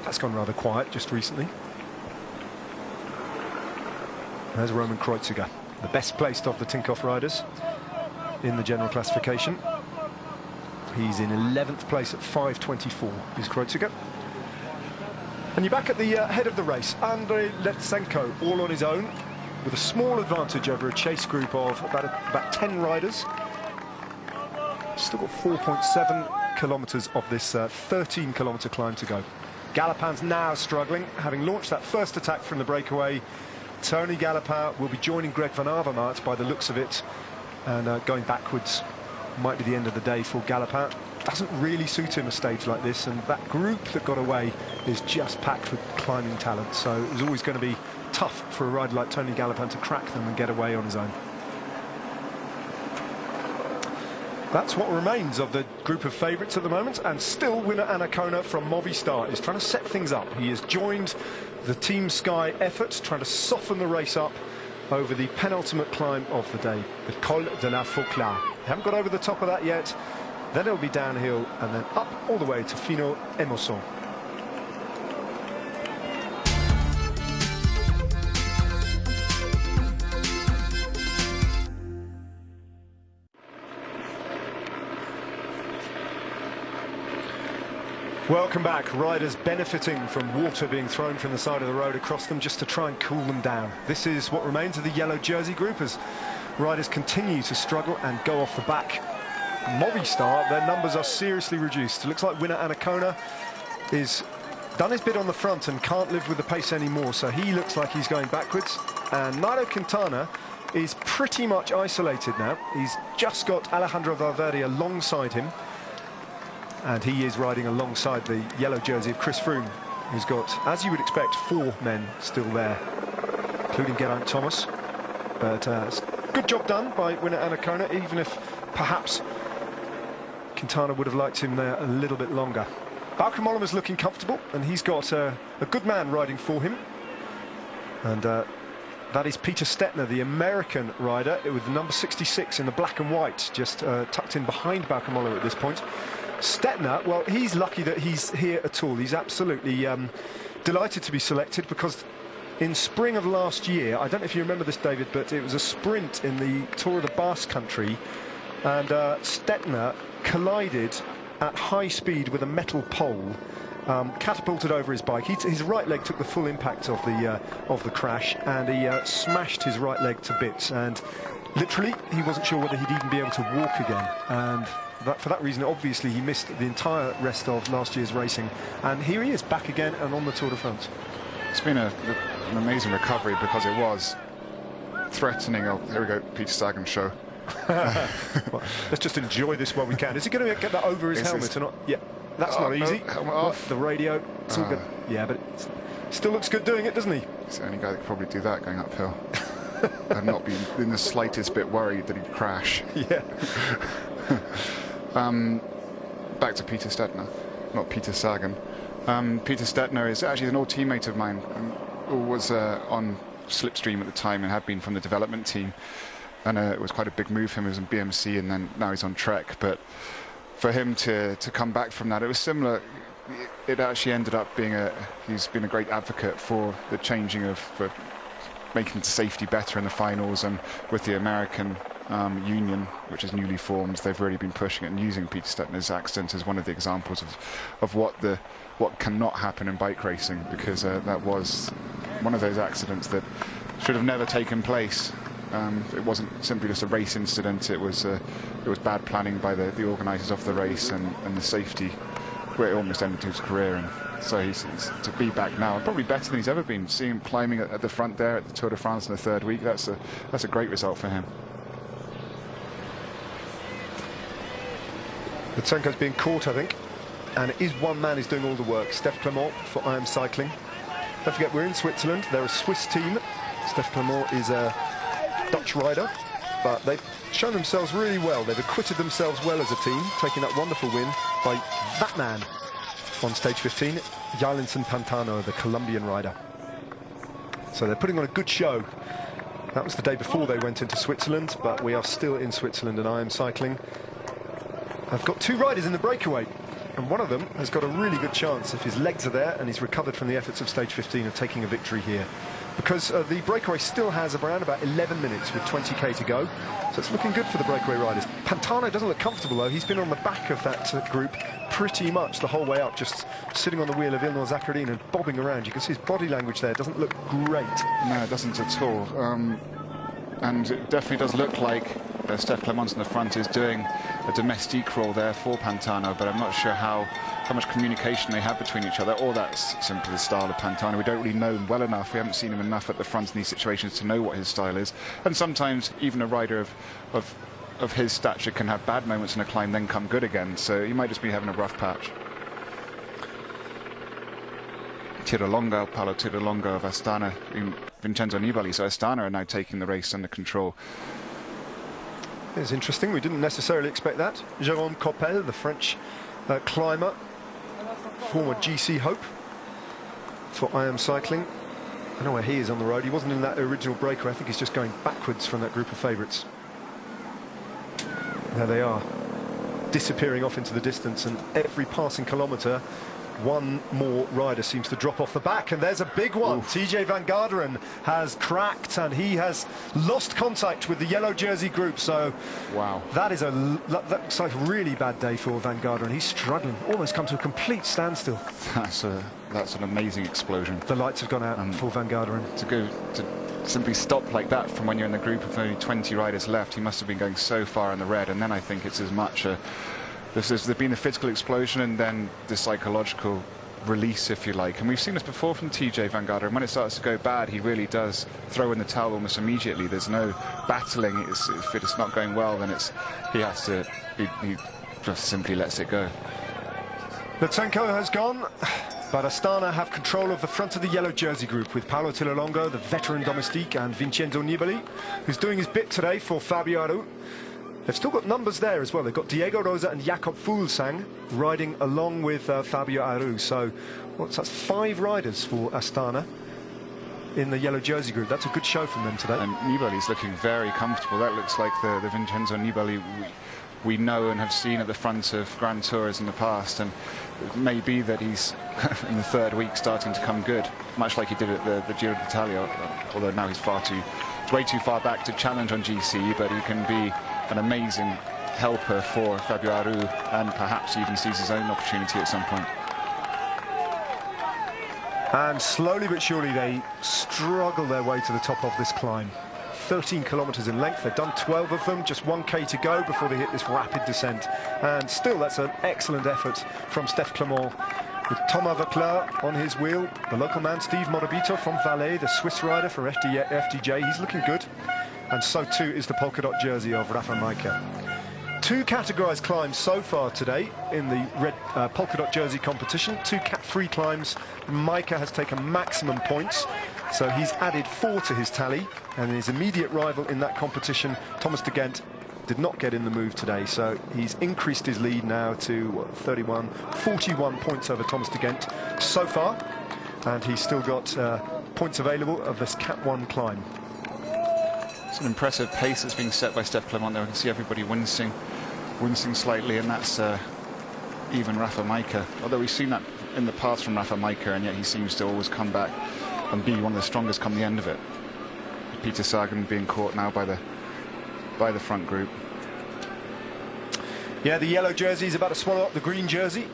That's gone rather quiet just recently. There's Roman Kreuziger, the best placed of the Tinkoff riders in the general classification. He's in 11th place at 5:24, is Kreuziger. And you're back at the head of the race, Andrei Letsenko, all on his own, with a small advantage over a chase group of about 10 riders. Still got 4.7 kilometres of this 13-kilometre climb to go. Galopin's now struggling, having launched that first attack from the breakaway. Tony Galopin will be joining Greg van Avermaet by the looks of it, and going backwards might be the end of the day for Galopin. Doesn't really suit him a stage like this, and that group that got away is just packed with climbing talent, so it was always going to be tough for a rider like Tony Galopin to crack them and get away on his own. That's what remains of the group of favourites at the moment, and still winner Anacona from Movistar is trying to set things up. He has joined the Team Sky effort, trying to soften the race up over the penultimate climb of the day, the Col de la Fauclade. They haven't got over the top of that yet, then it'll be downhill and then up all the way to Fino Emosson. Welcome back. Riders benefiting from water being thrown from the side of the road across them just to try and cool them down. This is what remains of the yellow jersey group as riders continue to struggle and go off the back. Movistar, their numbers are seriously reduced. It looks like winner Anacona is done his bit on the front and can't live with the pace anymore, so he looks like he's going backwards. And Nairo Quintana is pretty much isolated now. He's just got Alejandro Valverde alongside him, and he is riding alongside the yellow jersey of Chris Froome, who's got, as you would expect, 4 men still there, including Geraint Thomas. But good job done by winner Anacona, even if perhaps Quintana would have liked him there a little bit longer. Bauke Mollema's looking comfortable, and he's got a good man riding for him. And that is Peter Stettner, the American rider, with number 66 in the black and white, just tucked in behind Bauke Mollema at this point. Stettner, well, he's lucky that he's here at all. He's absolutely delighted to be selected, because in spring of last year, I don't know if you remember this, David, but it was a sprint in the Tour of the Basque Country, and Stettner collided at high speed with a metal pole, catapulted over his bike. His right leg took the full impact of the crash, and he smashed his right leg to bits, and literally he wasn't sure whether he'd even be able to walk again. And for that reason, obviously, he missed the entire rest of last year's racing. And here he is, back again and on the Tour de France. It's been an amazing recovery, because it was threatening. Oh, here we go, Peter Sagan show. Well, let's just enjoy this while we can. Is he going to get that over his helmet or not? Yeah, that's not easy. No, helmet off. The radio, it's all good. Yeah, but it still looks good doing it, doesn't he? He's the only guy that could probably do that going uphill. I'd not be in the slightest bit worried that he'd crash. Yeah. Back to Peter Stettner, not Peter Sagan. Peter Stettner is actually an old teammate of mine, who was on Slipstream at the time and had been from the development team. And it was quite a big move for him. He was in BMC, and then now he's on Trek. But for him to come back from that, it was similar. It actually ended up being he's been a great advocate for the changing for making safety better in the finals, and with the American union, which is newly formed, they've really been pushing it and using Peter Stettner's accident as one of the examples of what cannot happen in bike racing, because that was one of those accidents that should have never taken place. It wasn't simply just a race incident. It was bad planning by the organisers of the race and the safety, where it almost ended his career. And so he's to be back now, probably better than he's ever been. Seeing him climbing at the front there at the Tour de France in the 3rd week, that's a great result for him. Lutsenko's being caught, I think, and it is one man who's doing all the work. Steph Clement for IM Cycling. Don't forget, we're in Switzerland. They're a Swiss team. Steph Clement is a Dutch rider, but they've shown themselves really well. They've acquitted themselves well as a team, taking that wonderful win by that man on stage 15, Jarlinson Pantano, the Colombian rider. So they're putting on a good show. That was the day before they went into Switzerland, but we are still in Switzerland, and IM Cycling have got 2 riders in the breakaway, and one of them has got a really good chance, if his legs are there and he's recovered from the efforts of stage 15, of taking a victory here. Because the breakaway still has around about 11 minutes with 20k to go, so it's looking good for the breakaway riders. Pantano doesn't look comfortable though. He's been on the back of that group pretty much the whole way up, just sitting on the wheel of Ilnur Zakarin and bobbing around. You can see his body language there doesn't look great. No, it doesn't at all. And it definitely does look like Steph Clement in the front is doing a domestique role there for Pantano, but I'm not sure how much communication they have between each other, or that's simply the style of Pantano. We don't really know him well enough. We haven't seen him enough at the front in these situations to know what his style is. And sometimes even a rider of his stature can have bad moments in a climb, then come good again. So he might just be having a rough patch. Tirolonga, Paolo Tirolonga of Astana, Vincenzo Nibali. So Astana are now taking the race under control. It's interesting, we didn't necessarily expect that. Jérôme Coppel, the French climber, former GC Hope for IM Cycling. I know where he is on the road. He wasn't in that original breakaway. I think he's just going backwards from that group of favourites. There they are, disappearing off into the distance, and every passing kilometre one more rider seems to drop off the back, and there's a big one. TJ Van Garderen has cracked, and he has lost contact with the yellow jersey group. So wow, that looks like a really bad day for Van Garderen. He's struggling, almost come to a complete standstill. That's an amazing explosion. The lights have gone out for Van Garderen. To simply stop like that from when you're in the group of only 20 riders left, he must have been going so far in the red, and then I think it's as much there's been the physical explosion and then the psychological release, if you like. And we've seen this before from TJ Van Garderen. When it starts to go bad, he really does throw in the towel almost immediately. There's no battling. If it's not going well, then he just simply lets it go. Lutsenko has gone, but Astana have control of the front of the yellow jersey group with Paolo Tirolonga, the veteran domestique, and Vincenzo Nibali, who's doing his bit today for Fabio Aru. They've still got numbers there as well. They've got Diego Rosa and Jakob Fuglsang riding along with Fabio Aru. So that's 5 riders for Astana in the yellow jersey group. That's a good show from them today. And Nibali's looking very comfortable. That looks like the Vincenzo Nibali we know and have seen at the front of Grand Tours in the past, and it may be that he's in the 3rd week starting to come good, much like he did at the Giro d'Italia, although now he's way too far back to challenge on GC, but he can be an amazing helper for Fabio Aru, and perhaps even sees his own opportunity at some point. And slowly but surely they struggle their way to the top of this climb. 13 kilometres in length, they've done 12 of them, just 1k to go before they hit this rapid descent. And still, that's an excellent effort from Steph Clement, with Thomas Vauclair on his wheel. The local man, Steve Morabito from Valais, the Swiss rider from FDJ, he's looking good. And so too is the polka dot jersey of Rafa Majka. 2 categorised climbs so far today in the red polka dot jersey competition. 2 cat-free climbs. Majka has taken maximum points, so he's added 4 to his tally, and his immediate rival in that competition, Thomas de Gendt, did not get in the move today, so he's increased his lead now to 41 points over Thomas de Gendt so far, and he's still got points available of this Cat 1 climb. It's an impressive pace that's being set by Steph Clement there. I can see everybody wincing slightly, and that's even Rafa Majka. Although we've seen that in the past from Rafa Majka, and yet he seems to always come back and be one of the strongest come the end of it. Peter Sagan being caught now by the front group. Yeah, the yellow jersey is about to swallow up the green jersey.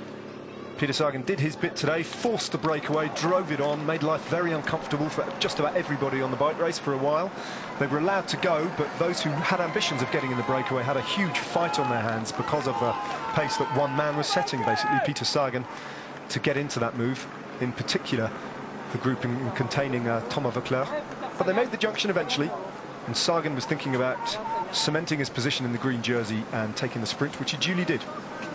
Peter Sagan did his bit today, forced the breakaway, drove it on, made life very uncomfortable for just about everybody on the bike race for a while. They were allowed to go, but those who had ambitions of getting in the breakaway had a huge fight on their hands because of the pace that one man was setting, basically, Peter Sagan, to get into that move, in particular the group containing Thomas Voeckler. But they made the junction eventually, and Sagan was thinking about cementing his position in the green jersey and taking the sprint, which he duly did.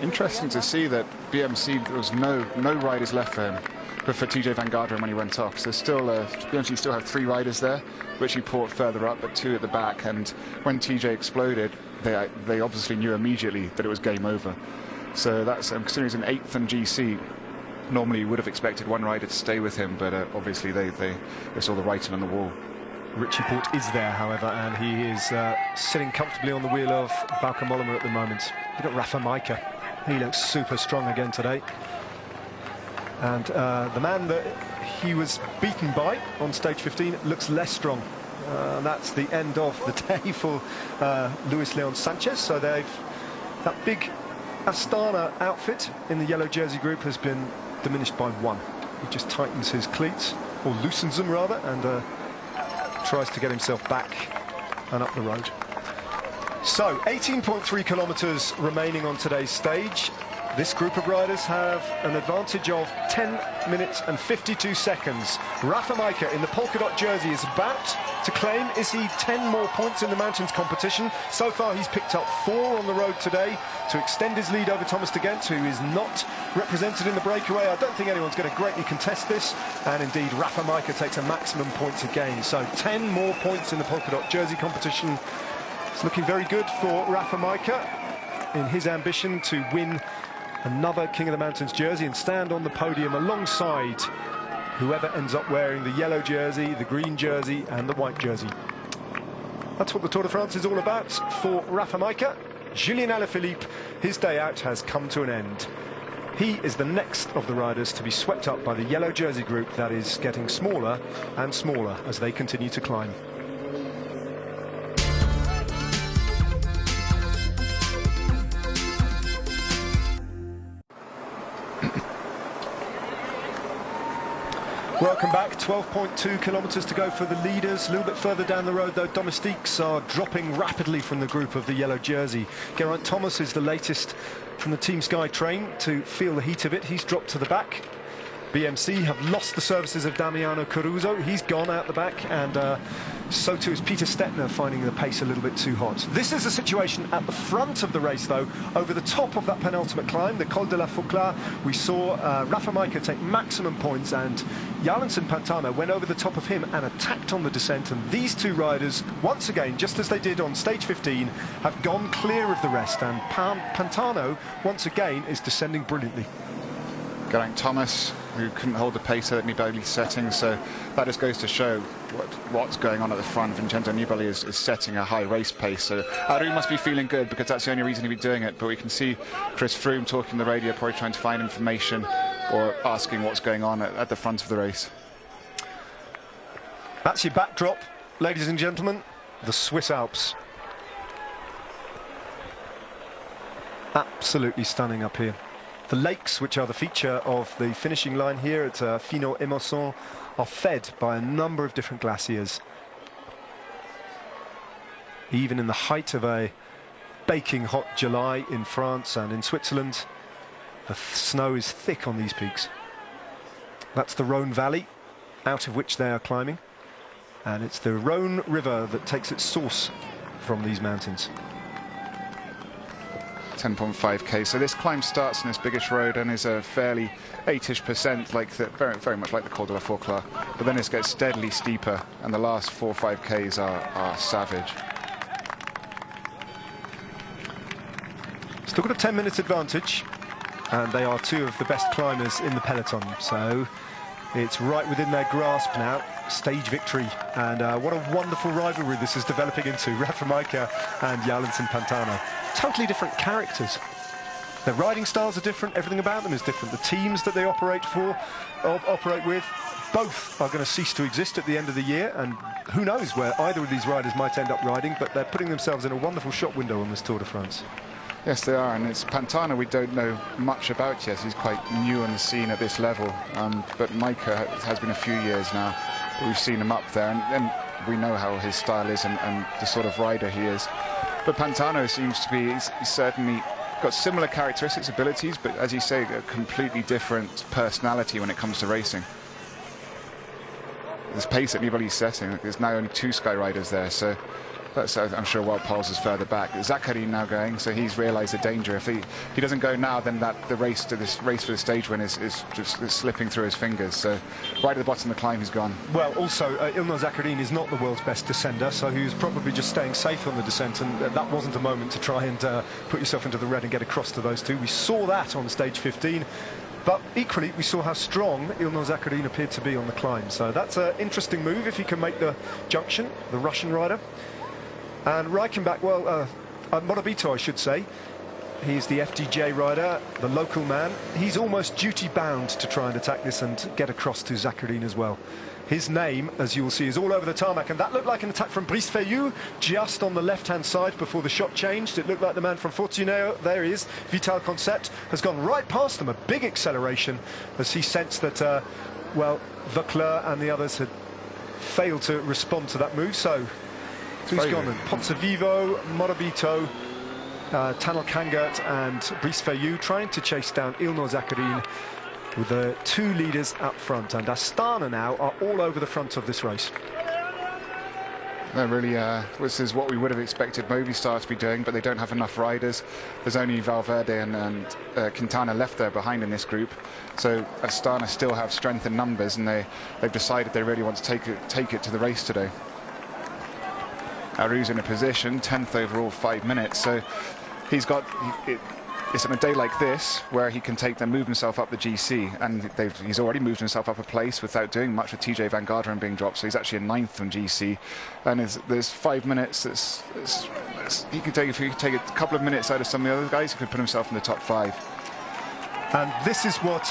Interesting to see that BMC, there was no riders left for him, but for TJ Van Garderen when he went off. So still, BMC still have 3 riders there, Richie Porte further up, but 2 at the back. And when TJ exploded, they obviously knew immediately that it was game over. So that's considering he's an 8th in GC. Normally, you would have expected one rider to stay with him, but obviously they saw the writing on the wall. Richie Porte is there, however, and he is sitting comfortably on the wheel of Bauke Mollema at the moment. Look at Rafa Majka. He looks super strong again today. And the man that he was beaten by on stage 15 looks less strong. That's the end of the day for Luis Leon Sanchez. So that big Astana outfit in the yellow jersey group has been diminished by 1. He just tightens his cleats, or loosens them rather, and tries to get himself back and up the road. So 18.3 kilometers remaining on today's stage. This group of riders have an advantage of 10 minutes and 52 seconds. Rafa Majka in the polka dot jersey is about to claim, is he 10 more points in the mountains competition? So far he's picked up 4 on the road today to extend his lead over Thomas de Gendt, who is not represented in the breakaway. I don't think anyone's going to greatly contest this, and indeed Rafa Majka takes a maximum points again. So 10 more points in the polka dot jersey competition. It's looking very good for Rafa Majka in his ambition to win another King of the Mountains jersey and stand on the podium alongside whoever ends up wearing the yellow jersey, the green jersey and the white jersey. That's what the Tour de France is all about for Rafa Majka. Julien Alaphilippe, his day out has come to an end. He is the next of the riders to be swept up by the yellow jersey group that is getting smaller and smaller as they continue to climb. Welcome back. 12.2 kilometers to go for the leaders. A little bit further down the road, though, Domestiques are dropping rapidly from the group of the yellow jersey. Geraint Thomas is the latest from the Team Sky train to feel the heat of it. He's dropped to the back. BMC have lost the services of Damiano Caruso. He's gone out the back, and so too is Peter Stettner, finding the pace a little bit too hot. This is the situation at the front of the race, though. Over the top of that penultimate climb, the Col de la Fouclard, we saw Rafa Majka take maximum points, and Jarlinson Pantano went over the top of him and attacked on the descent. And these 2 riders, once again, just as they did on stage 15, have gone clear of the rest. And Pantano, once again, is descending brilliantly. Geraint Thomas, who couldn't hold the pace at Nibali's setting, so that just goes to show what's going on at the front. Vincenzo Nibali is setting a high race pace, so Aru must be feeling good because that's the only reason he'd be doing it. But we can see Chris Froome talking on the radio, probably trying to find information or asking what's going on at the front of the race. That's your backdrop, ladies and gentlemen, the Swiss Alps. Absolutely stunning up here. The lakes, which are the feature of the finishing line here at Finot-Émosson, are fed by a number of different glaciers. Even in the height of a baking hot July in France and in Switzerland, the snow is thick on these peaks. That's the Rhone Valley, out of which they are climbing, and it's the Rhone River that takes its source from these mountains. 10.5k. So this climb starts on this biggish road and is a fairly 8-ish%, like very much like the Col de la Fouclard. But then it gets steadily steeper, and the last 4 or 5k's are savage. Still got a 10 minutes advantage, and they are 2 of the best climbers in the peloton. So it's right within their grasp now. Stage victory, and what a wonderful rivalry this is developing into. Rafa Majka and Jarlinson Pantano. Totally different characters. Their riding styles are different, everything about them is different. The teams that they operate with, both are going to cease to exist at the end of the year, and who knows where either of these riders might end up riding, but they're putting themselves in a wonderful shop window on this Tour de France. Yes, they are, and it's Pantano we don't know much about yet. He's quite new on the scene at this level, but Majka has been a few years now. We've seen him up there, and we know how his style is and the sort of rider he is. But Pantano seems to be, he's certainly got similar characteristics, abilities, but as you say, a completely different personality when it comes to racing. This pace that Nibali's setting, there's now only 2 Sky riders there, so that's, I'm sure Wout Poels is further back. Zakharin now going, so he's realised the danger. If he doesn't go now, then the race for the stage win is just slipping through his fingers. So right at the bottom of the climb, he's gone. Well, also, Ilnur Zakharin is not the world's best descender, so he was probably just staying safe on the descent, and that wasn't a moment to try and put yourself into the red and get across to those two. We saw that on stage 15. But equally, we saw how strong Ilnur Zakharin appeared to be on the climb. So that's an interesting move if he can make the junction, the Russian rider. And Reichenbach, well, Morabito, I should say. He's the FDJ rider, the local man. He's almost duty-bound to try and attack this and get across to Zakharin as well. His name, as you will see, is all over the tarmac, and that looked like an attack from Brice Fayou, just on the left-hand side before the shot changed. It looked like the man from Fortunéo, there he is, Vital Concept, has gone right past them, a big acceleration, as he sensed that, well, Vauclair and the others had failed to respond to that move, so who's gone then? Pozzovivo, Morabito, Tanel Kangert and Brice Fayou trying to chase down Ilnur Zakharin, with the 2 leaders up front, and Astana now are all over the front of this race. They're really, this is what we would have expected Movistar to be doing, but they don't have enough riders. There's only Valverde and Quintana left there behind in this group, so Astana still have strength in numbers, and they've decided they really want to take it to the race today. Aru's in a position, 10th overall, 5 minutes, so he's got... It's on a day like this where he can move himself up the GC, and he's already moved himself up a place without doing much with TJ Van Garderen being dropped, so he's actually a 9th on GC, and there's 5 minutes. He could take, if he could take a couple of minutes out of some of the other guys, he could put himself in the top 5. And this is what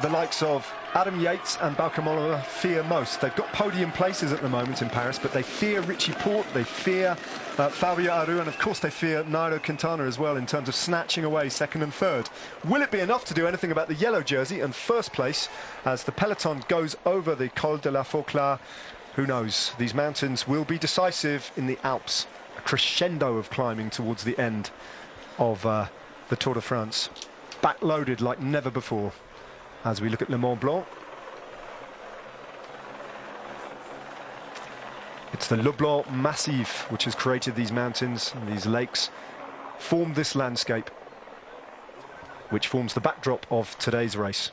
the likes of Adam Yates and Bauke Mollema fear most. They've got podium places at the moment in Paris, but they fear Richie Porte, they fear Fabio Aru, and of course they fear Nairo Quintana as well in terms of snatching away 2nd and 3rd. Will it be enough to do anything about the yellow jersey and 1st place as the peloton goes over the Col de la Fauclard? Who knows? These mountains will be decisive in the Alps. A crescendo of climbing towards the end of the Tour de France. Backloaded like never before. As we look at Le Mont Blanc, it's the Le Blanc Massif which has created these mountains and these lakes, formed this landscape, which forms the backdrop of today's race.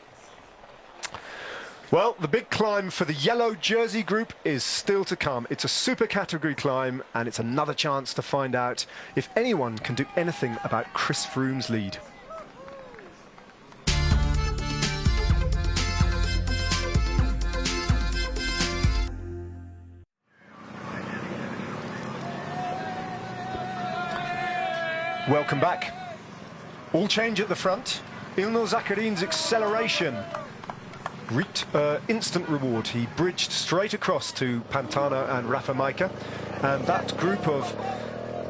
Well, the big climb for the yellow jersey group is still to come. It's a super category climb, and it's another chance to find out if anyone can do anything about Chris Froome's lead. Welcome back. All change at the front. Ilnur Zakharin's acceleration reaped instant reward. He bridged straight across to Pantano and Rafa Majka, and that group of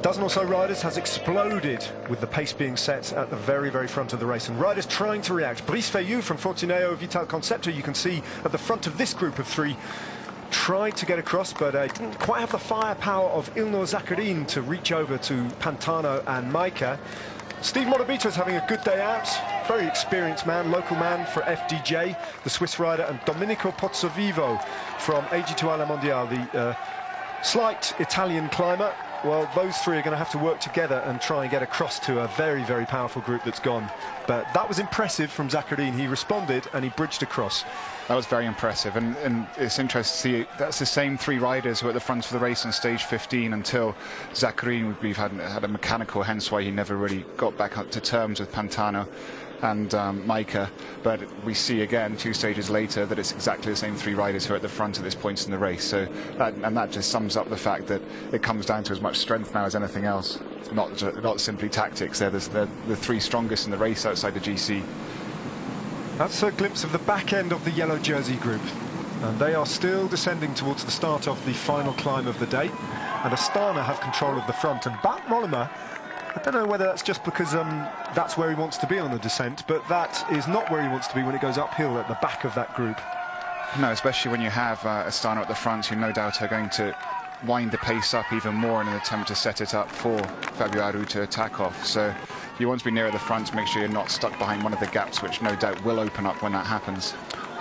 dozen or so riders has exploded with the pace being set at the very, very front of the race, and riders trying to react. Brice Fayou from Fortunéo, Vital Concepto, you can see at the front of this group of 3, tried to get across, but didn't quite have the firepower of Ilnur Zakharin to reach over to Pantano and Majka. Steve Morabito is having a good day out. Very experienced man, local man for FDJ, the Swiss rider, and Domenico Pozzovivo from AG2 Mondiale, the slight Italian climber. Well, those 3 are going to have to work together and try and get across to a very, very powerful group that's gone. But that was impressive from Zakharin. He responded and he bridged across. That was very impressive, and it's interesting to see that's the same 3 riders who were at the front of the race on stage 15 until Zakharin, we believe, had a mechanical, hence why he never really got back up to terms with Pantano and Majka. But we see again 2 stages later that it's exactly the same 3 riders who are at the front at this point in the race. So that just sums up the fact that it comes down to as much strength now as anything else, not simply tactics. They're the 3 strongest in the race outside the GC. That's a glimpse of the back end of the yellow jersey group, and they are still descending towards the start of the final climb of the day, and Astana have control of the front, and Bauke Mollema I don't know whether that's just because that's where he wants to be on the descent, but that is not where he wants to be when it goes uphill at the back of that group. No, especially when you have Astana at the front, who no doubt are going to wind the pace up even more in an attempt to set it up for Fabio Aru to attack off. So you want to be nearer the front, make sure you're not stuck behind one of the gaps, which no doubt will open up when that happens.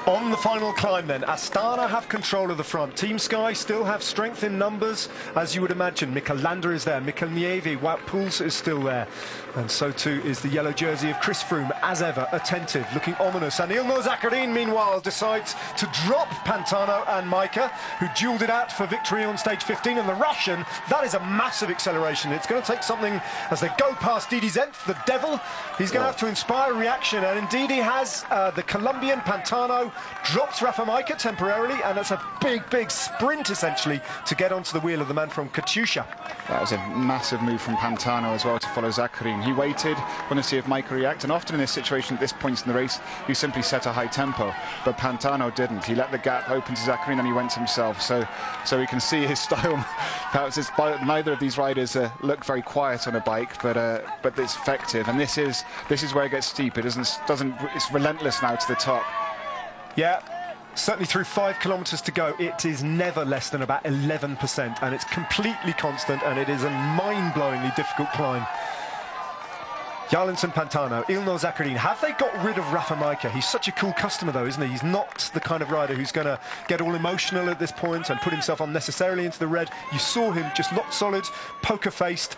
On the final climb then, Astana have control of the front. Team Sky still have strength in numbers, as you would imagine. Mikel Landa is there, Mikel Nieve, Wout Poels is still there. And so too is the yellow jersey of Chris Froome, as ever, attentive, looking ominous. And Ilnur Zakarin, meanwhile, decides to drop Pantano and Maika, who duelled it out for victory on stage 15. And the Russian, that is a massive acceleration. It's going to take something as they go past Didi Zenth, the devil. He's going to have to inspire a reaction. And indeed he has. The Colombian Pantano drops Rafa Maika temporarily, and that's a big sprint, essentially, to get onto the wheel of the man from Katusha. That was a massive move from Pantano as well to follow Zakarin. He waited, wanted to see if Maika react, and often in this situation, at this point in the race, you simply set a high tempo, but Pantano didn't. He let the gap open to Zakarin and he went himself, so we can see his style. Perhaps neither of these riders look very quiet on a bike, but it's effective, and this is where it gets steep. It's relentless now to the top. Yeah, certainly through 5 kilometres to go, it is never less than about 11%, and it's completely constant, and it is a mind-blowingly difficult climb. Jarlinson Pantano, Ilnur Zakarin, have they got rid of Rafa Maika? He's such a cool customer though, isn't he? He's not the kind of rider who's going to get all emotional at this point and put himself unnecessarily into the red. You saw him just locked solid, poker-faced,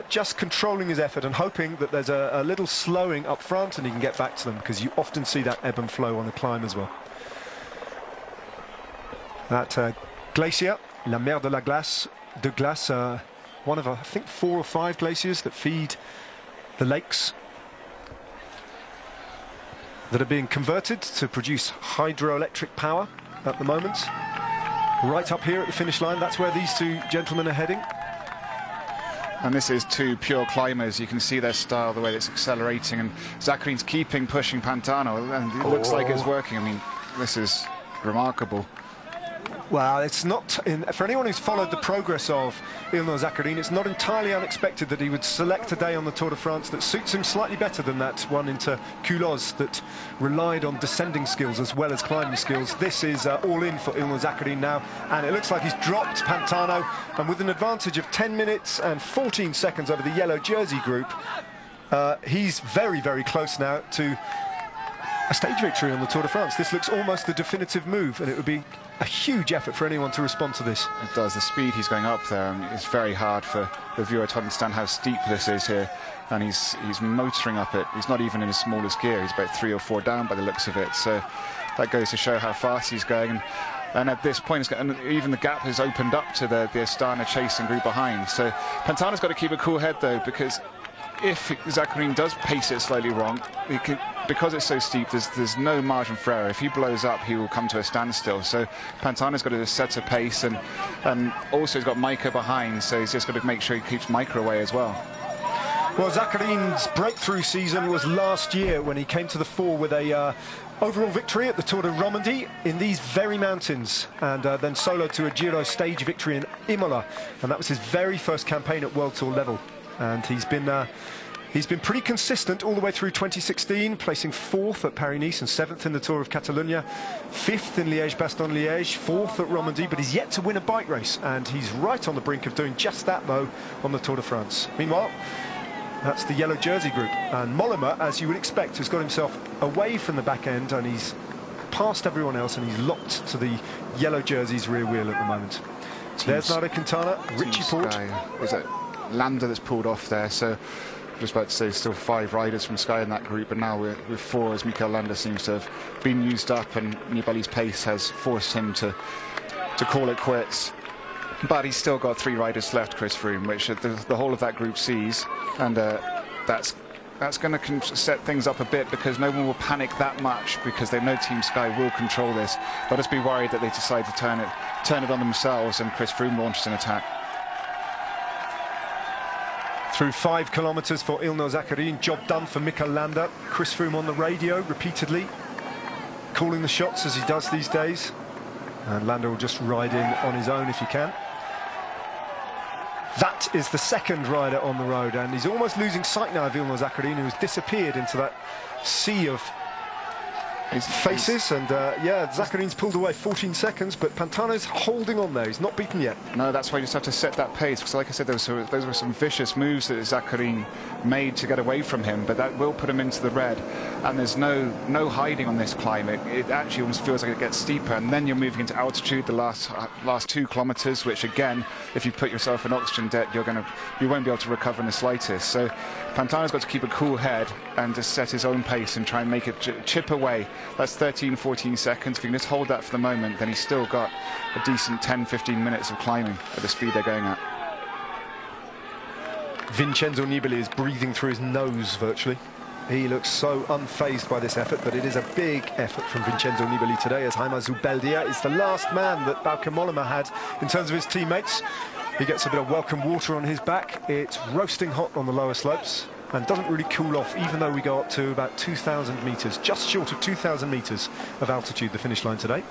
just controlling his effort and hoping that there's a little slowing up front and he can get back to them, because you often see that ebb and flow on the climb as well. That glacier, La Mer de Glace, one of, I think, 4 or 5 glaciers that feed the lakes that are being converted to produce hydroelectric power at the moment. Right up here at the finish line, that's where these two gentlemen are heading. And this is 2 pure climbers. You can see their style, the way it's accelerating, and Zakarin's pushing Pantano, and it looks like it's working. I mean, this is remarkable. Well, it's not, for anyone who's followed the progress of Ilnur Zakarin, it's not entirely unexpected that he would select a day on the Tour de France that suits him slightly better than that one into Culoz that relied on descending skills as well as climbing skills. This is all in for Ilnur Zakarin now, and it looks like he's dropped Pantano, and with an advantage of 10 minutes and 14 seconds over the yellow jersey group, he's very close now to a stage victory on the Tour de France. This looks almost the definitive move, and it would be a huge effort for anyone to respond to this. It does. The speed he's going up there, I mean, it's very hard for the viewer to understand how steep this is here, and he's motoring up it. He's not even in his smallest gear. He's about 3 or 4 down by the looks of it, so that goes to show how fast he's going. And at this point, even the gap has opened up to the Astana chasing group behind. So Pantano's got to keep a cool head though, because if Zakarin does pace it slightly wrong, because it's so steep, there's no margin for error. If he blows up, he will come to a standstill. So Pantano's got to set a pace, and also he's got Maika behind, so he's just got to make sure he keeps Maika away as well. Well, Zakarin's breakthrough season was last year when he came to the fore with a overall victory at the Tour de Romandie in these very mountains, and then soloed to a Giro stage victory in Imola, and that was his very first campaign at World Tour level. And he's been pretty consistent all the way through 2016, placing 4th at Paris-Nice and 7th in the Tour of Catalonia, 5th in Liège-Bastogne-Liège, 4th at Romandie, but he's yet to win a bike race, and he's right on the brink of doing just that, though, on the Tour de France. Meanwhile, that's the yellow jersey group, and Mollema, as you would expect, has got himself away from the back end, and he's past everyone else, and he's locked to the yellow jersey's rear wheel at the moment. There's Nairo Quintana, Richie Porte. Was it Landa that's pulled off there? So I was about to say still 5 riders from Sky in that group, and now we're 4, as Mikel Landa seems to have been used up, and Nibali's pace has forced him to call it quits. But he's still got 3 riders left, Chris Froome, which the whole of that group sees, and that's going to set things up a bit, because no one will panic that much, because they know Team Sky will control this. They'll just be worried that they decide to turn it on themselves, and Chris Froome launches an attack. Through 5 kilometres for Ilnur Zakarin, job done for Mikel Landa. Chris Froome on the radio repeatedly, calling the shots as he does these days. And Landa will just ride in on his own if he can. That is the second rider on the road, and he's almost losing sight now of Ilnur Zakarin, who has disappeared into that sea of his faces. And yeah, Zakarin's pulled away 14 seconds, but Pantano's holding on there. He's not beaten yet. No, that's why you just have to set that pace, because like I said, those were some vicious moves that Zakarin made to get away from him, but that will put him into the red, and there's no hiding on this climb. It actually almost feels like it gets steeper, and then you're moving into altitude the last 2 kilometers, which again, if you put yourself in oxygen debt, you won't be able to recover in the slightest. So Pantano's got to keep a cool head and just set his own pace and try and make it chip away. That's 13-14 seconds. If you can just hold that for the moment, then he's still got a decent 10-15 minutes of climbing at the speed they're going at. Vincenzo Nibali is breathing through his nose virtually. He looks so unfazed by this effort, but it is a big effort from Vincenzo Nibali today, as Jaime Zubeldia is the last man that Bauke Mollema had in terms of his teammates. He gets a bit of welcome water on his back. It's roasting hot on the lower slopes and doesn't really cool off, even though we go up to about 2,000 metres, just short of 2,000 metres of altitude, the finish line today.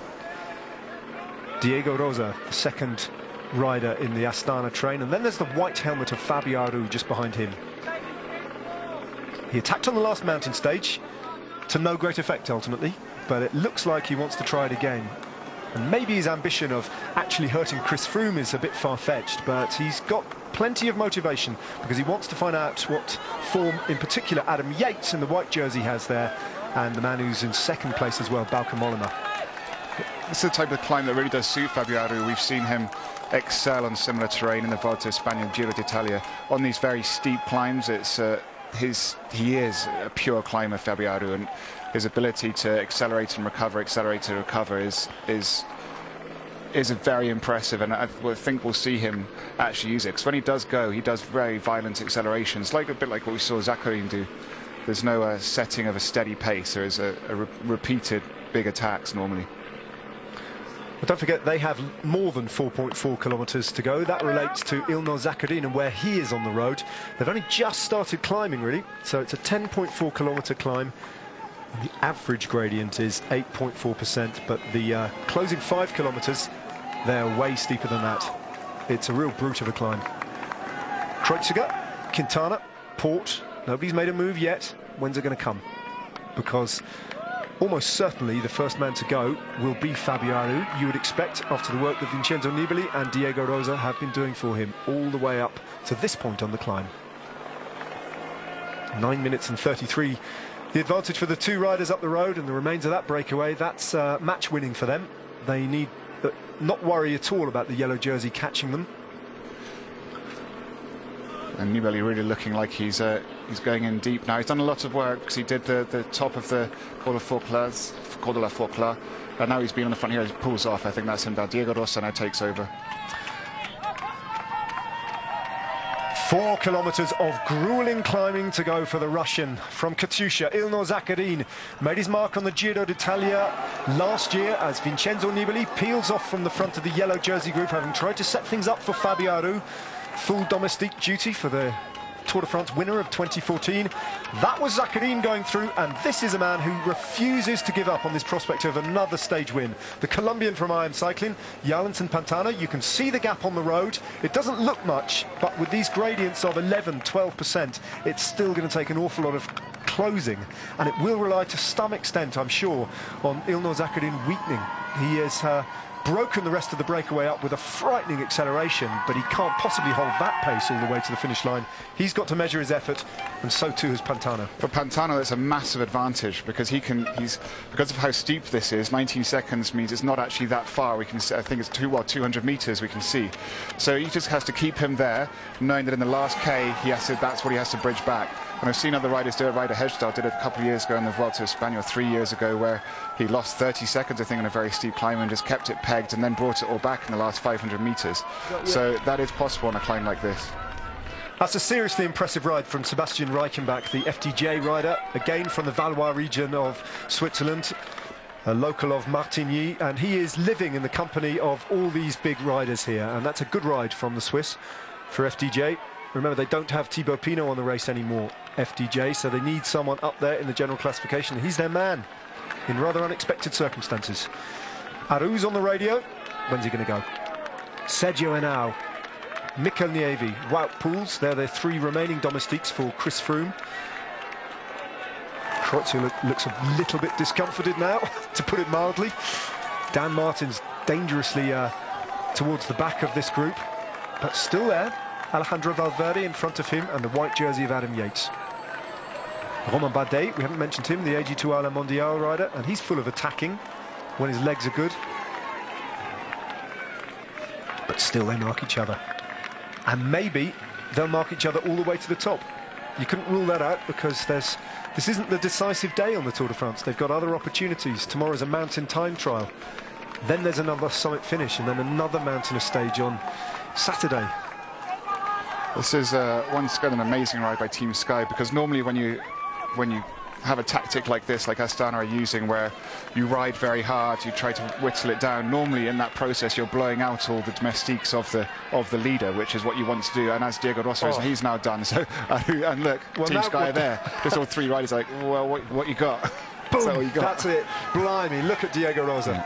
Diego Rosa, the second rider in the Astana train, and then there's the white helmet of Fabio Aru just behind him. He attacked on the last mountain stage to no great effect ultimately, but it looks like he wants to try it again. And maybe his ambition of actually hurting Chris Froome is a bit far-fetched, but he's got plenty of motivation because he wants to find out what form, in particular, Adam Yates in the white jersey has there, and the man who's in second place as well, Bauke Mollema. It's the type of climb that really does suit Fabio Aru. We've seen him excel on similar terrain in the Volta España and Giro d'Italia. On these very steep climbs, he is a pure climber, Fabio Aru, and his ability to accelerate and recover is very impressive, and I think we'll see him actually use it, because when he does go, he does very violent accelerations, a bit like what we saw Zakarin do. There's no setting of a steady pace. There is a repeated big attacks normally. But don't forget, they have more than 4.4 kilometres to go. That relates to Ilnur Zakarin and where he is on the road. They've only just started climbing, really, so it's a 10.4 kilometre climb. The average gradient is 8.4%, but the closing 5 kilometres, they're way steeper than that. It's a real brute of a climb. Kreuziger, Quintana, Port, nobody's made a move yet. When's it going to come? Because almost certainly the first man to go will be Fabio Aru, you would expect, after the work that Vincenzo Nibali and Diego Rosa have been doing for him all the way up to this point on the climb. 9 minutes and 33. The advantage for the two riders up the road, and the remains of that breakaway, that's match winning for them. They need not worry at all about the yellow jersey catching them. And Nibali really looking like he's going in deep now. He's done a lot of work because he did the top of the Col de la Forclaz, and now he's been on the front here. He pulls off. I think that's him now. Diego Rosa now takes over. 4 kilometres of gruelling climbing to go for the Russian from Katusha. Ilnur Zakarin made his mark on the Giro d'Italia last year as Vincenzo Nibali peels off from the front of the yellow jersey group, having tried to set things up for Fabio Aru. Full domestique duty for the Tour de France winner of 2014. That was Zakarin going through, and this is a man who refuses to give up on this prospect of another stage win. The Colombian from IM Cycling, Yalinson Pantana. You can see the gap on the road. It doesn't look much, but with these gradients of 11-12%, it's still going to take an awful lot of closing, and it will rely to some extent, I'm sure, on Ilnur Zakarin weakening. He is broken the rest of the breakaway up with a frightening acceleration, but he can't possibly hold that pace all the way to the finish line. He's got to measure his effort, and so too has Pantano. For Pantano, it's a massive advantage because because of how steep this is. 19 seconds means it's not actually that far. We can see, I think it's 200 meters we can see. So he just has to keep him there, knowing that in the last K that's what he has to bridge back. And I've seen other riders do it. Ryder Hesjedal did it a couple of years ago in the Vuelta a España 3 years ago, where he lost 30 seconds, I think, on a very steep climb and just kept it pegged and then brought it all back in the last 500 meters. So that is possible on a climb like this. That's a seriously impressive ride from Sebastian Reichenbach, the FDJ rider, again from the Valois region of Switzerland, a local of Martigny, and he is living in the company of all these big riders here, and that's a good ride from the Swiss for FDJ. Remember, they don't have Thibaut Pinot on the race anymore, FDJ, so they need someone up there in the general classification. He's their man in rather unexpected circumstances. Aru's on the radio. When's he going to go? Sergio Henao Mikel Nieve, Wout Poels. They're the 3 remaining domestiques for Chris Froome. Kreuzer looks a little bit discomforted now, to put it mildly. Dan Martin's dangerously towards the back of this group, but still there. Alejandro Valverde in front of him, and the white jersey of Adam Yates. Romain Bardet, we haven't mentioned him, the AG2 Ala Mondial rider, and he's full of attacking when his legs are good. But still they mark each other. And maybe they'll mark each other all the way to the top. You couldn't rule that out, because this isn't the decisive day on the Tour de France. They've got other opportunities. Tomorrow's a mountain time trial. Then there's another summit finish, and then another mountainous stage on Saturday. This is once again an amazing ride by Team Sky, because normally when you have a tactic like this, like Astana are using, where you ride very hard, you try to whittle it down, normally in that process you're blowing out all the domestiques of the leader, which is what you want to do, and as Diego Rosa is, he's now done. So and look, well, Team Sky are there, just all 3 riders like, well, what you got? Boom, what you got? That's it. Blimey, look at Diego Rosa.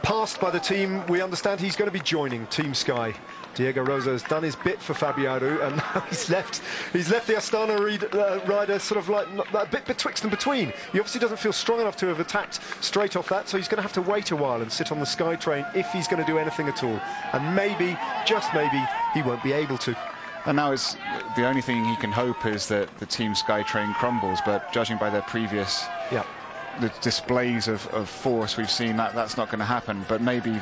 Passed by the team, we understand he's going to be joining Team Sky. Diego Rosa has done his bit for Fabio Aru, and now he's left the Astana rider sort of like a bit betwixt and between. He obviously doesn't feel strong enough to have attacked straight off that, so he's going to have to wait a while and sit on the Sky train if he's going to do anything at all. And maybe, just maybe, he won't be able to. And now it's the only thing he can hope is that the Team Sky train crumbles, but judging by their previous the displays of force we've seen, that's not going to happen. But maybe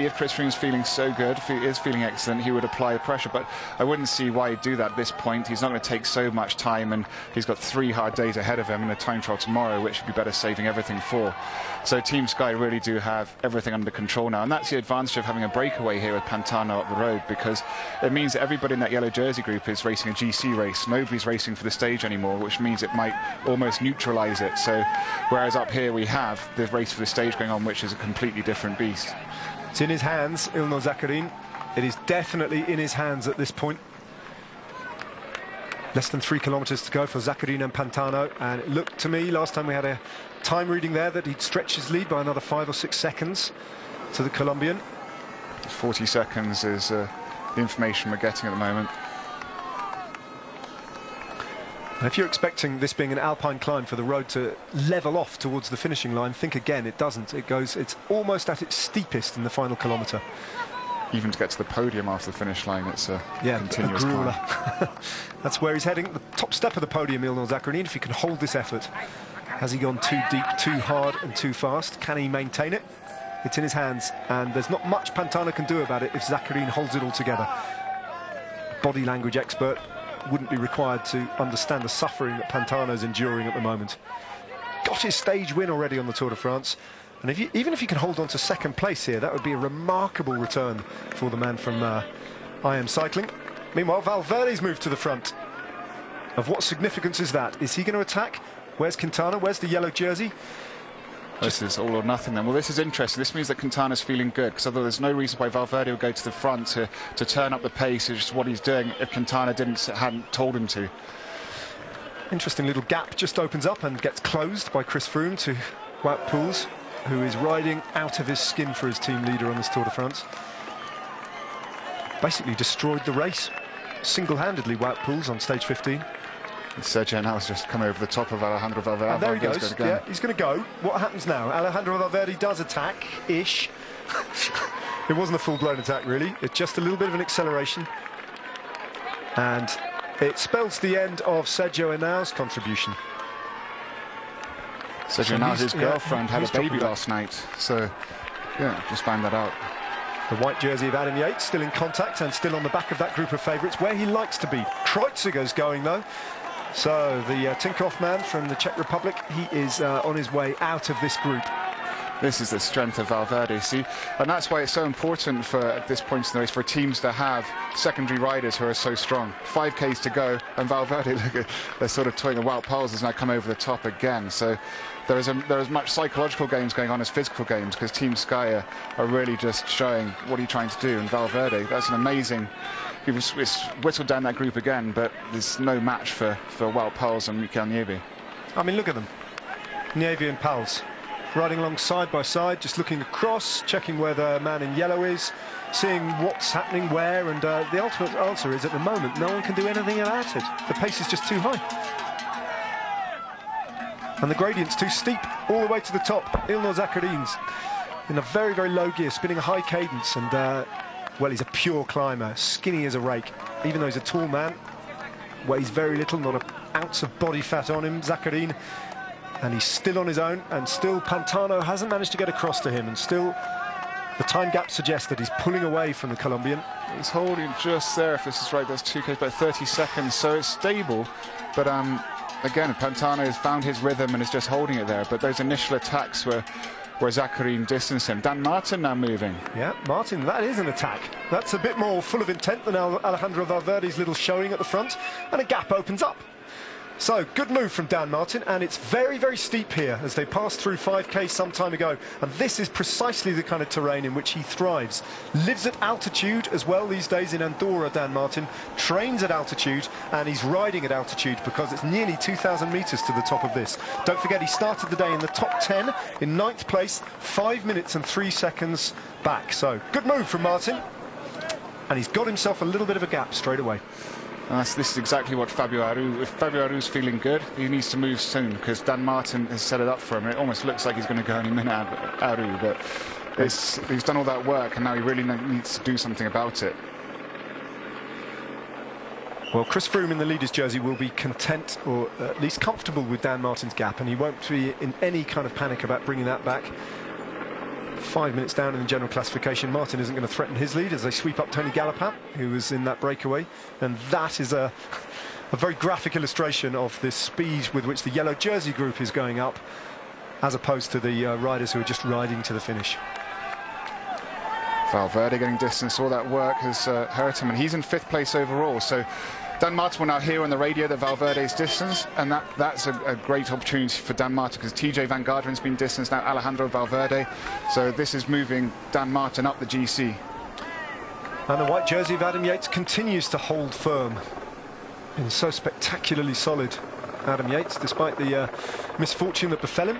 if Chris Froome's feeling so good, if he is feeling excellent, he would apply the pressure. But I wouldn't see why he'd do that at this point. He's not going to take so much time, and he's got 3 hard days ahead of him and a time trial tomorrow, which would be better saving everything for. So Team Sky really do have everything under control now, and that's the advantage of having a breakaway here with Pantano up the road, because it means that everybody in that yellow jersey group is racing a GC race. Nobody's racing for the stage anymore, which means it might almost neutralise it. So whereas up here we have the race for the stage going on, which is a completely different beast. It's in his hands, Ilnur Zakarin. It is definitely in his hands at this point. Less than 3 kilometres to go for Zakarin and Pantano, and it looked to me last time we had a time reading there that he'd stretch his lead by another 5 or 6 seconds to the Colombian. 40 seconds is the information we're getting at the moment. And if you're expecting this being an alpine climb for the road to level off towards the finishing line, think again. It doesn't. It's almost at its steepest in the final kilometre. Even to get to the podium after the finish line, it's a continuous climb. That's where he's heading. The top step of the podium, Ilnur Zakarin, if he can hold this effort. Has he gone too deep, too hard and too fast? Can he maintain it? It's in his hands, and there's not much Pantano can do about it if Zakarin holds it all together. Body language expert wouldn't be required to understand the suffering that Pantano's enduring at the moment. Got his stage win already on the Tour de France, and even if he can hold on to 2nd place here, that would be a remarkable return for the man from IM Cycling. Meanwhile, Valverde's moved to the front. Of what significance is that? Is he going to attack? Where's Quintana? Where's the yellow jersey? This is all or nothing then. Well, this is interesting. This means that Quintana's feeling good, because although there's no reason why Valverde would go to the front to turn up the pace, it's just what he's doing if Quintana hadn't told him to. Interesting little gap just opens up and gets closed by Chris Froome to Wout Poels, who is riding out of his skin for his team leader on this Tour de France. Basically destroyed the race single-handedly, Wout Poels on stage 15. Sergio now has just come over the top of Alejandro Valverde. And there he goes. Yeah, he's going to go. What happens now? Alejandro Valverde does attack-ish. It wasn't a full-blown attack, really. It's just a little bit of an acceleration. And it spells the end of Sergio Henau's contribution. Sergio Henao, his girlfriend, had a baby last night. So, yeah, just found that out. The white jersey of Adam Yates still in contact and still on the back of that group of favourites, where he likes to be. Kreuziger's going, though. So the Tinkoff man from the Czech Republic, he is on his way out of this group. This is the strength of Valverde, see? And that's why it's so important for, at this point in the race, for teams to have secondary riders who are so strong. 5Ks to go, and Valverde, look at, they're sort of toying. Wout Poels has now come over the top again. So there is as much psychological games going on as physical games, because Team Sky are really just showing what are you trying to do. And Valverde, that's an amazing... He's whittled down that group again, but there's no match for Wout Poels and Mikel Nieve. I mean, look at them. Nieve and Poels riding along side by side, just looking across, checking where the man in yellow is. seeing what's happening where, and the ultimate answer is at the moment no one can do anything about it. The pace is just too high. And the gradient's too steep all the way to the top. Ilnur Zakarin's in a very, very low gear, spinning a high cadence, and well, he's a pure climber, skinny as a rake. Even though he's a tall man, weighs very little, not an ounce of body fat on him, Zakarin, and he's still on his own, and still Pantano hasn't managed to get across to him, and still the time gap suggests that he's pulling away from the Colombian. He's holding just there, if this is right. That's 2Ks, about 30 seconds, so it's stable, but again, Pantano has found his rhythm and is just holding it there, but those initial attacks where Zakarin distanced him. Dan Martin now moving. Yeah, Martin, that is an attack. That's a bit more full of intent than Alejandro Valverde's little showing at the front, and a gap opens up. So, good move from Dan Martin, and it's very, very steep here as they passed through 5K some time ago, and this is precisely the kind of terrain in which he thrives. Lives at altitude as well these days in Andorra, Dan Martin, trains at altitude, and he's riding at altitude because it's nearly 2,000 metres to the top of this. Don't forget, he started the day in the top 10, in 9th place, 5 minutes and 3 seconds back. So, good move from Martin, and he's got himself a little bit of a gap straight away. This is exactly what Fabio Aru. If Fabio Aru's feeling good, he needs to move soon, because Dan Martin has set it up for him. It almost looks like he's going to go any minute, Aru, but he's done all that work, and now he really needs to do something about it. Well, Chris Froome in the leader's jersey will be content, or at least comfortable with Dan Martin's gap, and he won't be in any kind of panic about bringing that back. 5 minutes down in the general classification, Martin isn't going to threaten his lead as they sweep up Tony Galopin, who was in that breakaway, and that is a very graphic illustration of the speed with which the yellow jersey group is going up, as opposed to the riders who are just riding to the finish. Valverde getting distance, all that work has hurt him, and he's in 5th place overall, so Dan Martin will now hear on the radio that Valverde's distance, and that's a great opportunity for Dan Martin, because TJ Van Gardren's been distanced, now Alejandro Valverde, so this is moving Dan Martin up the GC. And the white jersey of Adam Yates continues to hold firm. And so spectacularly solid, Adam Yates, despite the misfortune that befell him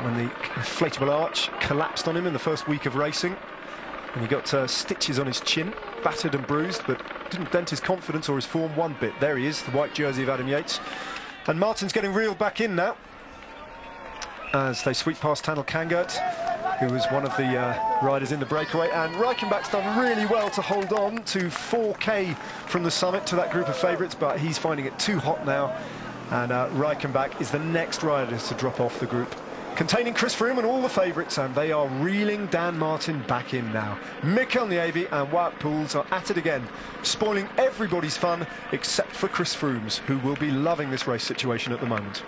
when the inflatable arch collapsed on him in the first week of racing. And he got stitches on his chin, battered and bruised, but didn't dent his confidence or his form one bit. There he is, the white jersey of Adam Yates. And Martin's getting reeled back in now as they sweep past Tanel Kangert, who was one of the riders in the breakaway. And Reichenbach's done really well to hold on to 4K from the summit to that group of favourites, but he's finding it too hot now. And Reichenbach is the next rider to drop off the group, containing Chris Froome and all the favourites, and they are reeling Dan Martin back in now. Mikel Nieve and Wout Poels are at it again, spoiling everybody's fun except for Chris Froome's, who will be loving this race situation at the moment.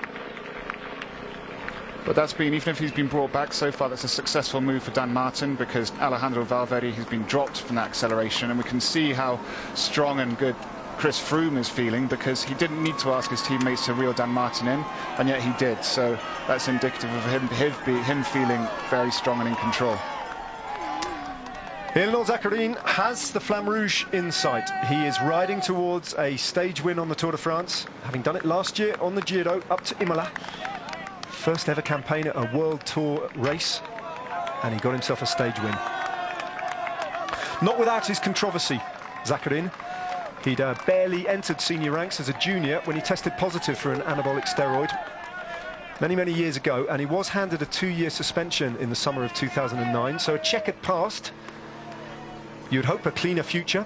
But that's been, even if he's been brought back so far, that's a successful move for Dan Martin, because Alejandro Valverde has been dropped from that acceleration, and we can see how strong and good Chris Froome is feeling, because he didn't need to ask his teammates to reel Dan Martin in, and yet he did. So that's indicative of him feeling very strong and in control. Ilnur Zakarin has the Flamme Rouge in sight. He is riding towards a stage win on the Tour de France, having done it last year on the Giro up to Imola. First ever campaign at a World Tour race, and he got himself a stage win. Not without his controversy, Zakarin. He'd barely entered senior ranks as a junior when he tested positive for an anabolic steroid many, many years ago, and he was handed a 2-year suspension in the summer of 2009, so a checkered past. You'd hope a cleaner future.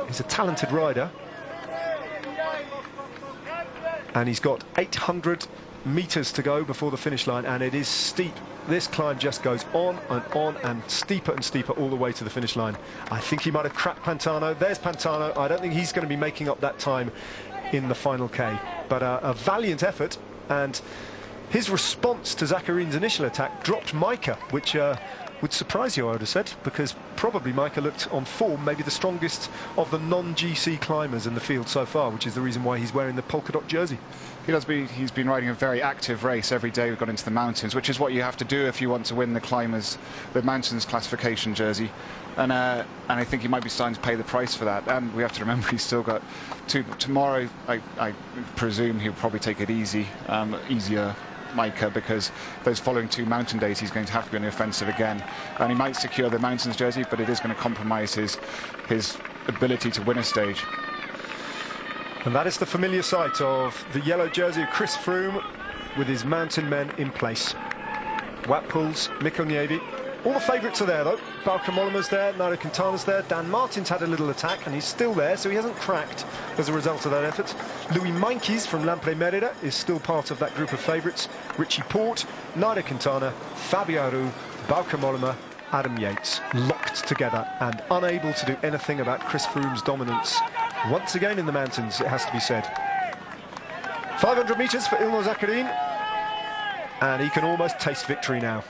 He's a talented rider, and he's got 800 metres to go before the finish line, and it is steep. This climb just goes on and steeper all the way to the finish line. I think he might have cracked Pantano. There's Pantano. I don't think he's going to be making up that time in the final K, but a valiant effort, and his response to Zakarin's initial attack dropped Majka, which would surprise you, I would have said, because probably Majka looked on form maybe the strongest of the non-GC climbers in the field so far, which is the reason why he's wearing the polka dot jersey. He's been riding a very active race every day. We've got into the mountains, which is what you have to do if you want to win the mountains classification jersey. And I think he might be starting to pay the price for that. And we have to remember he's still got tomorrow. I presume he'll probably take it easier Maika, because those following 2 mountain days he's going to have to be on the offensive again, and he might secure the mountains jersey, but it is going to compromise his ability to win a stage. And that is the familiar sight of the yellow jersey of Chris Froome with his mountain men in place. Wout Poels, Mikkel Niemi. All the favourites are there though. Bauke Mollema's there, Nairo Quintana's there, Dan Martin's had a little attack and he's still there, so he hasn't cracked as a result of that effort. Louis Meintjes from Lampre Merida is still part of that group of favourites. Richie Porte, Nairo Quintana, Fabio Aru, Bauke Mollema, Adam Yates, locked together and unable to do anything about Chris Froome's dominance. Once again in the mountains, it has to be said. 500 metres for Ilnur Zakarin, and he can almost taste victory now.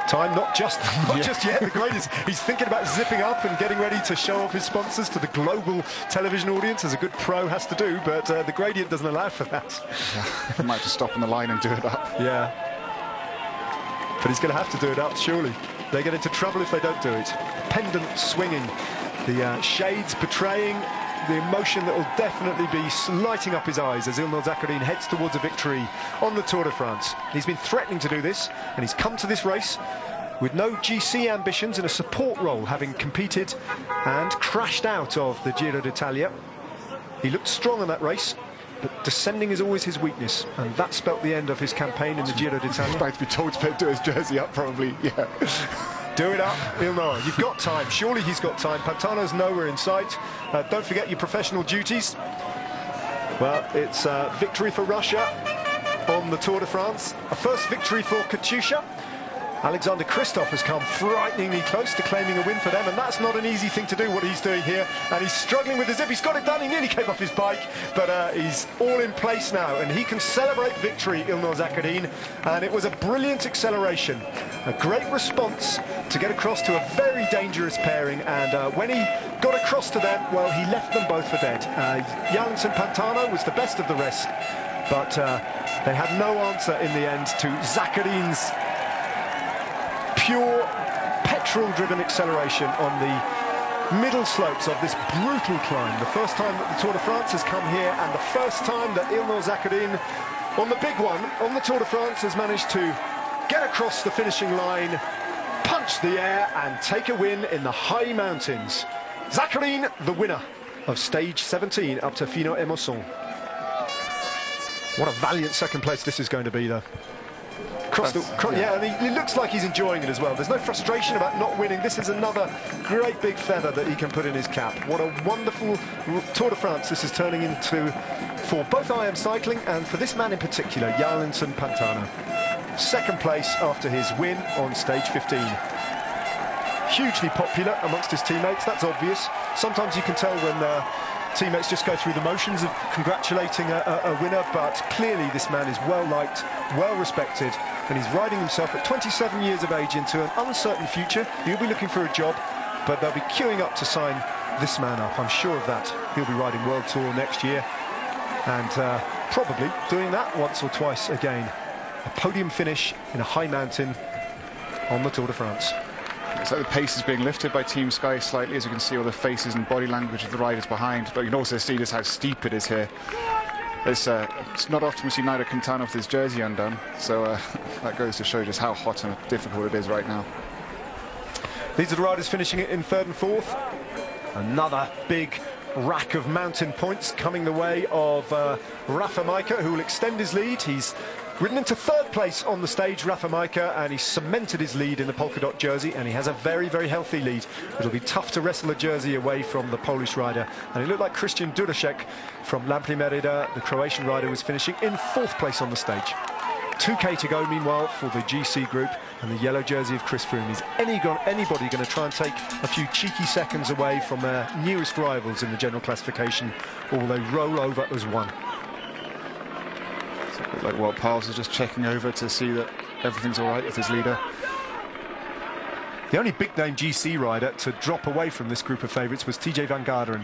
Time not just yet. The greatest. He's thinking about zipping up and getting ready to show off his sponsors to the global television audience, as a good pro has to do, but the gradient doesn't allow for that. Yeah, he might have to stop on the line and do it up. Yeah. But he's going to have to do it up, surely. They get into trouble if they don't do it. Pendant swinging, the shades betraying the emotion that will definitely be lighting up his eyes as Ilnur Zakarin heads towards a victory on the Tour de France. He's been threatening to do this, and he's come to this race with no GC ambitions, in a support role, having competed and crashed out of the Giro d'Italia. He looked strong in that race, but descending is always his weakness, and that spelt the end of his campaign in the Giro d'Italia. He's about to be told to do his jersey up, probably, yeah. Do it up, Ilnur. You've got time. Surely he's got time. Pantano's nowhere in sight. Don't forget your professional duties. Well, it's victory for Russia on the Tour de France. A first victory for Katusha. Alexander Kristoff has come frighteningly close to claiming a win for them, and that's not an easy thing to do, what he's doing here. And he's struggling with the zip. He's got it done. He nearly came off his bike, but he's all in place now, and he can celebrate victory, Ilnur Zakarin. And it was a brilliant acceleration, a great response to get across to a very dangerous pairing. And when he got across to them, well, he left them both for dead. Jallinson Pantano was the best of the rest, but they had no answer in the end to Zakarin's pure petrol-driven acceleration on the middle slopes of this brutal climb. The first time that the Tour de France has come here, and the first time that Ilnur Zakarin, on the big one, on the Tour de France, has managed to get across the finishing line, punch the air, and take a win in the high mountains. Zakarin, the winner of stage 17 up to Fino Emosson. What a valiant second place this is going to be, though. Yeah, and he looks like he's enjoying it as well. There's no frustration about not winning. This is another great big feather that he can put in his cap. What a wonderful Tour de France this is turning into for both IM Cycling and for this man in particular, Jallinson Pantano. Second place after his win on stage 15. Hugely popular amongst his teammates, that's obvious. Sometimes you can tell when teammates just go through the motions of congratulating a winner, but clearly this man is well liked, well respected, and he's riding himself at 27 years of age into an uncertain future. He'll be looking for a job, but they'll be queuing up to sign this man up. I'm sure of that. He'll be riding World Tour next year, and probably doing that once or twice again. A podium finish in a high mountain on the Tour de France. It's like the pace is being lifted by Team Sky slightly, as you can see all the faces and body language of the riders behind, but you can also see just how steep it is here. It's not often we see Nairo Quintana with his jersey undone, so that goes to show just how hot and difficult it is right now. These are the riders finishing it in third and fourth. Another big rack of mountain points coming the way of Rafa Majka, who will extend his lead. He's ridden into third place on the stage, Rafa Majka, and he's cemented his lead in the polka dot jersey, and he has a very, very healthy lead. It'll be tough to wrestle a jersey away from the Polish rider, and it looked like Christian Durasek from Lampre Merida, the Croatian rider, was finishing in fourth place on the stage. 2k to go meanwhile for the GC group, and the yellow jersey of Chris Froome. Is anybody going to try and take a few cheeky seconds away from their nearest rivals in the general classification, or will they roll over as one? It's a bit like Wout Poels is just checking over to see that everything's all right with his leader. The only big-name GC rider to drop away from this group of favourites was TJ Van Garderen.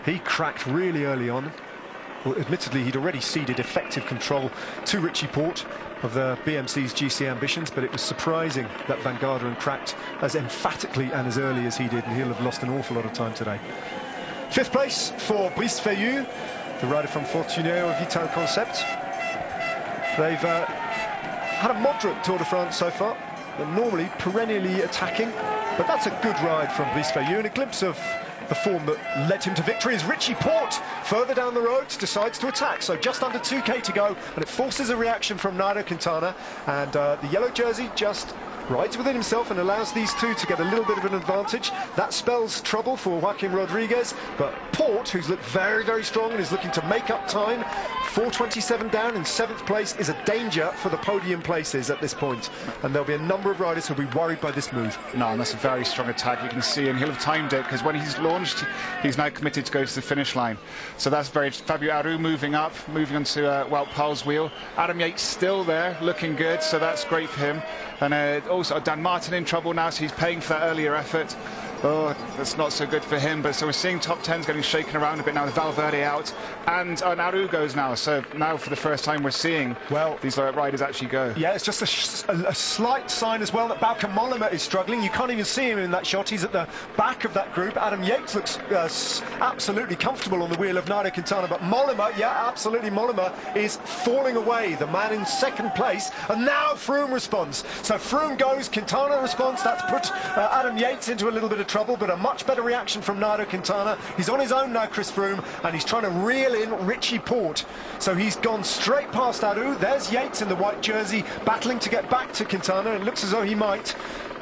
He cracked really early on. Well, admittedly, he'd already ceded effective control to Richie Porte of the BMC's GC ambitions, but it was surprising that Van Garderen cracked as emphatically and as early as he did, and he'll have lost an awful lot of time today. Fifth place for Brice Feillu, the rider from Fortuner Vital Concept. They've had a moderate Tour de France so far. They're normally perennially attacking, but that's a good ride from Brice Feillu, and a glimpse of the form that led him to victory is Richie Porte, further down the road, decides to attack. So just under 2k to go, and it forces a reaction from Nairo Quintana, and the yellow jersey just rides within himself and allows these two to get a little bit of an advantage. That spells trouble for Joaquin Rodriguez, but Porte, who's looked very, very strong and is looking to make up time, 4:27 down in 7th place, is a danger for the podium places at this point. And there'll be a number of riders who'll be worried by this move. No, and that's a very strong attack. You can see, and he'll have timed it, because when he's launched, he's now committed to go to the finish line. So that's very... Fabio Aru moving up, moving onto Wout Poels' wheel. Adam Yates still there, looking good, so that's great for him. And also Dan Martin in trouble now, so he's paying for that earlier effort. Oh, that's not so good for him. But so we're seeing top 10s getting shaken around a bit now with Valverde out, and Aru goes now. So now for the first time we're seeing these riders actually go. Yeah, it's just a slight sign as well that Bauke Mollema is struggling. You can't even see him in that shot. He's at the back of that group. Adam Yates looks absolutely comfortable on the wheel of Nairo Quintana, but Mollema, yeah, absolutely, Mollema is falling away. The man in 2nd place, and now Froome responds. So Froome goes, Quintana responds. That's put Adam Yates into a little bit of trouble, but a much better reaction from Nairo Quintana. He's on his own now, Chris Froome, and he's trying to reel in Richie Porte. So he's gone straight past Aru. There's Yates in the white jersey, battling to get back to Quintana, and it looks as though he might.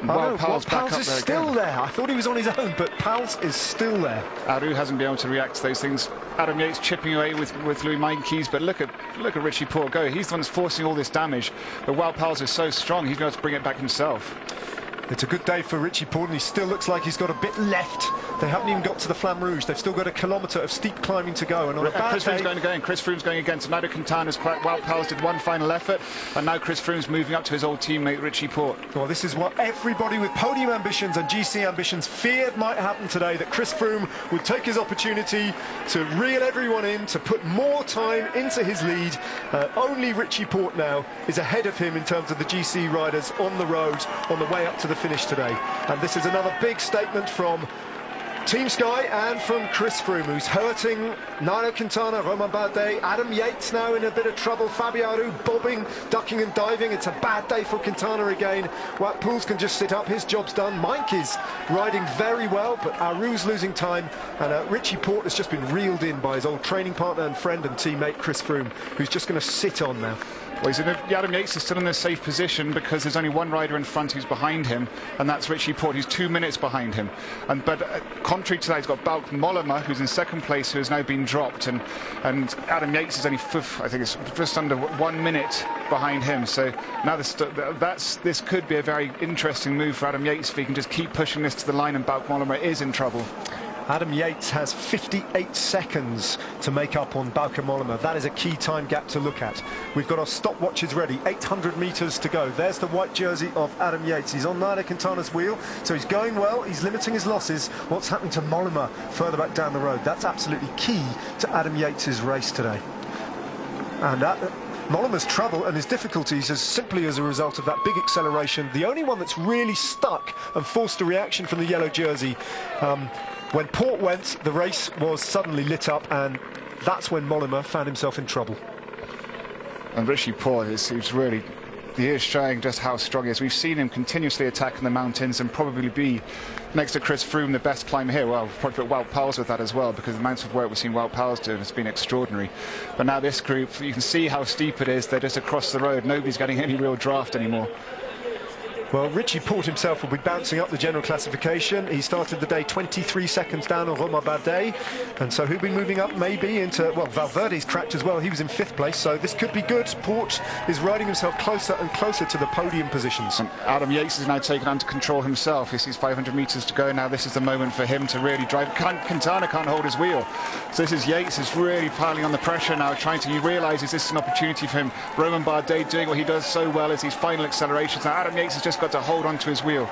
Well, Pals is still there. I thought he was on his own, but Pals is still there. Aru hasn't been able to react to those things. Adam Yates chipping away with Louis Meintjes, but look at Richie Porte go. He's the one that's forcing all this damage. But Wout Poels is so strong, he's going to bring it back himself. It's a good day for Richie Porte, and he still looks like he's got a bit left. They haven't even got to the Flamme Rouge. They've still got a kilometre of steep climbing to go. And on a bad Chris Froome's going again. Chris Froome's going again. So Nairo Quintana's Wout Poels did one final effort, and now Chris Froome's moving up to his old teammate Richie Porte. Well, this is what everybody with podium ambitions and GC ambitions feared might happen today, that Chris Froome would take his opportunity to reel everyone in, to put more time into his lead. Only Richie Porte now is ahead of him in terms of the GC riders on the road on the way up to the finish today. And this is another big statement from Team Sky and from Chris Froome, who's hurting Nairo Quintana, Romain Bardet, Adam Yates now in a bit of trouble, Fabio Aru bobbing, ducking and diving. It's a bad day for Quintana again. Wout Poels can just sit up, his job's done. Meintjes riding very well, but Aru's losing time, and Richie Porte has just been reeled in by his old training partner and friend and teammate Chris Froome, who's just going to sit on now. Well, Adam Yates is still in a safe position because there's only one rider in front who's behind him, and that's Richie Porte, who's 2 minutes behind him. But contrary to that, he's got Bauke Mollema, who's in 2nd place, who has now been dropped, and Adam Yates is only 5th, I think it's just under 1 minute behind him. So now this could be a very interesting move for Adam Yates if he can just keep pushing this to the line, and Bauke Mollema is in trouble. Adam Yates has 58 seconds to make up on Bauke Mollema. That is a key time gap to look at. We've got our stopwatches ready, 800 metres to go. There's the white jersey of Adam Yates. He's on Nairo Quintana's wheel, so he's going well, he's limiting his losses. What's happening to Mollema further back down the road? That's absolutely key to Adam Yates' race today. And Mollema's trouble and his difficulties is simply as a result of that big acceleration. The only one that's really stuck and forced a reaction from the yellow jersey. When Porte went, the race was suddenly lit up, and that's when Mollema found himself in trouble. And Richie Porte is showing just how strong he is. We've seen him continuously attacking the mountains and probably be, next to Chris Froome, the best climber here. Well, we'll probably put Wout Poels with that as well, because the amount of work we've seen Wout Poels do has been extraordinary. But now this group, you can see how steep it is. They're just across the road. Nobody's getting any real draft anymore. Well, Richie Porte himself will be bouncing up the general classification. He started the day 23 seconds down on Romain Bardet, and so he'll be moving up maybe into, well, Valverde's cracked as well. He was in 5th place, so this could be good. Porte is riding himself closer and closer to the podium positions. And Adam Yates is now taken under control himself. He sees 500 metres to go now. This is the moment for him to really drive. Quintana can't hold his wheel. So this is Yates is really piling on the pressure now, trying to, he realises this is an opportunity for him. Romain Bardet doing what he does so well is his final accelerations. Now Adam Yates has just got to hold on to his wheel.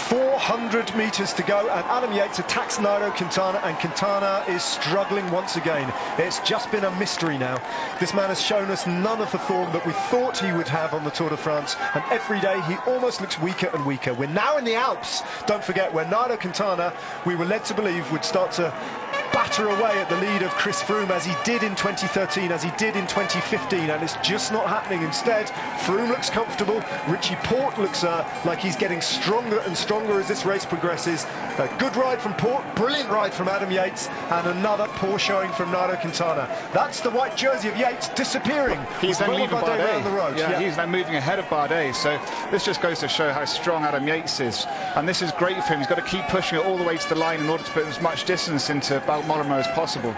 400 metres to go, and Adam Yates attacks Nairo Quintana, and Quintana is struggling once again. It's just been a mystery now. This man has shown us none of the form that we thought he would have on the Tour de France, and every day he almost looks weaker and weaker. We're now in the Alps, don't forget, where Nairo Quintana, we were led to believe, would start to batter away at the lead of Chris Froome as he did in 2013, as he did in 2015, and it's just not happening. Instead, Froome looks comfortable. Richie Porte looks like he's getting stronger and stronger as this race progresses. A good ride from Porte, brilliant ride from Adam Yates, and another poor showing from Nairo Quintana. That's the white jersey of Yates disappearing. He's then leaving Bardet around the road. Yeah, he's then moving ahead of Bardet. So this just goes to show how strong Adam Yates is, and this is great for him. He's got to keep pushing it all the way to the line in order to put as much distance into Wout Mollema as possible.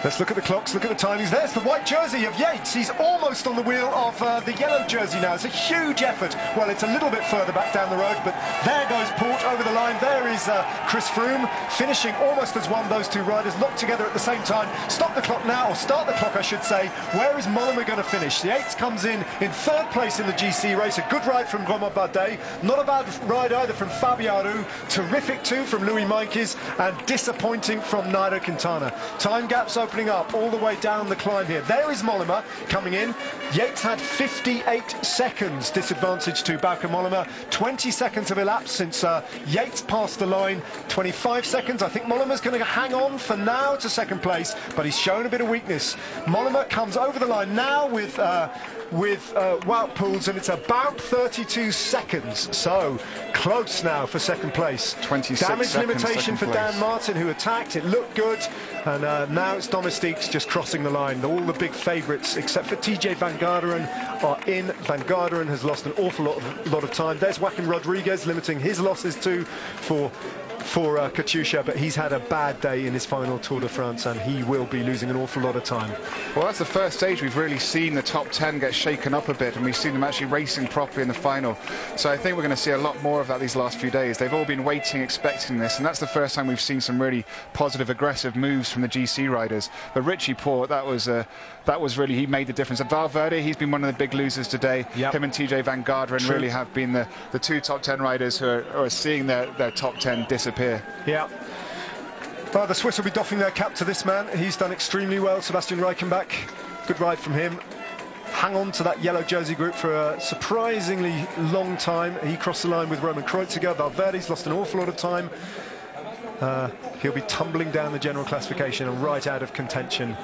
Let's look at the clocks, look at the timings. There's the white jersey of Yates. He's almost on the wheel of the yellow jersey now. It's a huge effort. Well, it's a little bit further back down the road, but there goes Porte over the line. There is Chris Froome finishing almost as one, those two riders locked together at the same time. Stop the clock now, or start the clock, I should say. Where is Mollema going to finish? Yates comes in third place in the GC race. A good ride from Romain Bardet. Not a bad ride either from Fabio Aru. Terrific too from Louis Meintjes, and disappointing from Nairo Quintana. Time gaps opening up all the way down the climb here. There is Mollema coming in. Yates had 58 seconds disadvantage to Bauke Mollema. 20 seconds have elapsed since Yates passed the line. 25 seconds. I think Mollema's going to hang on for now to second place, but he's shown a bit of weakness. Mollema comes over the line now with Wout Poels, and it's about 32 seconds. So close now for second place. 26 damage seconds, limitation for second place. Dan Martin, who attacked. It looked good, and now it's Domestiques just crossing the line. All the big favourites except for TJ Van Garderen are in. Van Garderen has lost an awful lot of time. There's Joaquim Rodriguez limiting his losses too for Katusha, but he's had a bad day in his final Tour de France, and he will be losing an awful lot of time. Well, that's the first stage we've really seen the top 10 get shaken up a bit, and we've seen them actually racing properly in the final. So I think we're going to see a lot more of that these last few days. They've all been waiting, expecting this, and that's the first time we've seen some really positive, aggressive moves from the GC riders. But Richie Porte, that was really, he made the difference. And Valverde, he's been one of the big losers today. Yep. Him and TJ Van Garderen really have been the two top 10 riders who are seeing their top 10 disappear. Yeah. Well, the Swiss will be doffing their cap to this man. He's done extremely well, Sebastian Reichenbach. Good ride from him. Hang on to that yellow jersey group for a surprisingly long time. He crossed the line with Roman Kreuziger. Valverde's lost an awful lot of time. He'll be tumbling down the general classification and right out of contention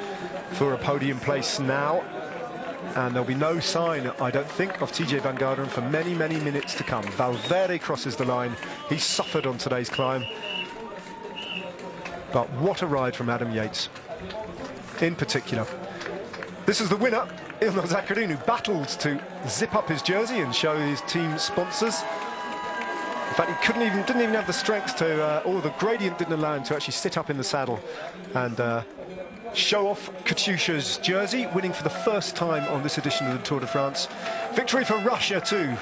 for a podium place now. And there'll be no sign, I don't think, of TJ Van Garderen for many, many minutes to come. Valverde crosses the line. He suffered on today's climb. But what a ride from Adam Yates, in particular. This is the winner, Ilnur Zakarin, who battled to zip up his jersey and show his team sponsors. In fact, he didn't even have the strength to, or the gradient didn't allow him to actually sit up in the saddle and show off Katusha's jersey, winning for the first time on this edition of the Tour de France. Victory for Russia too.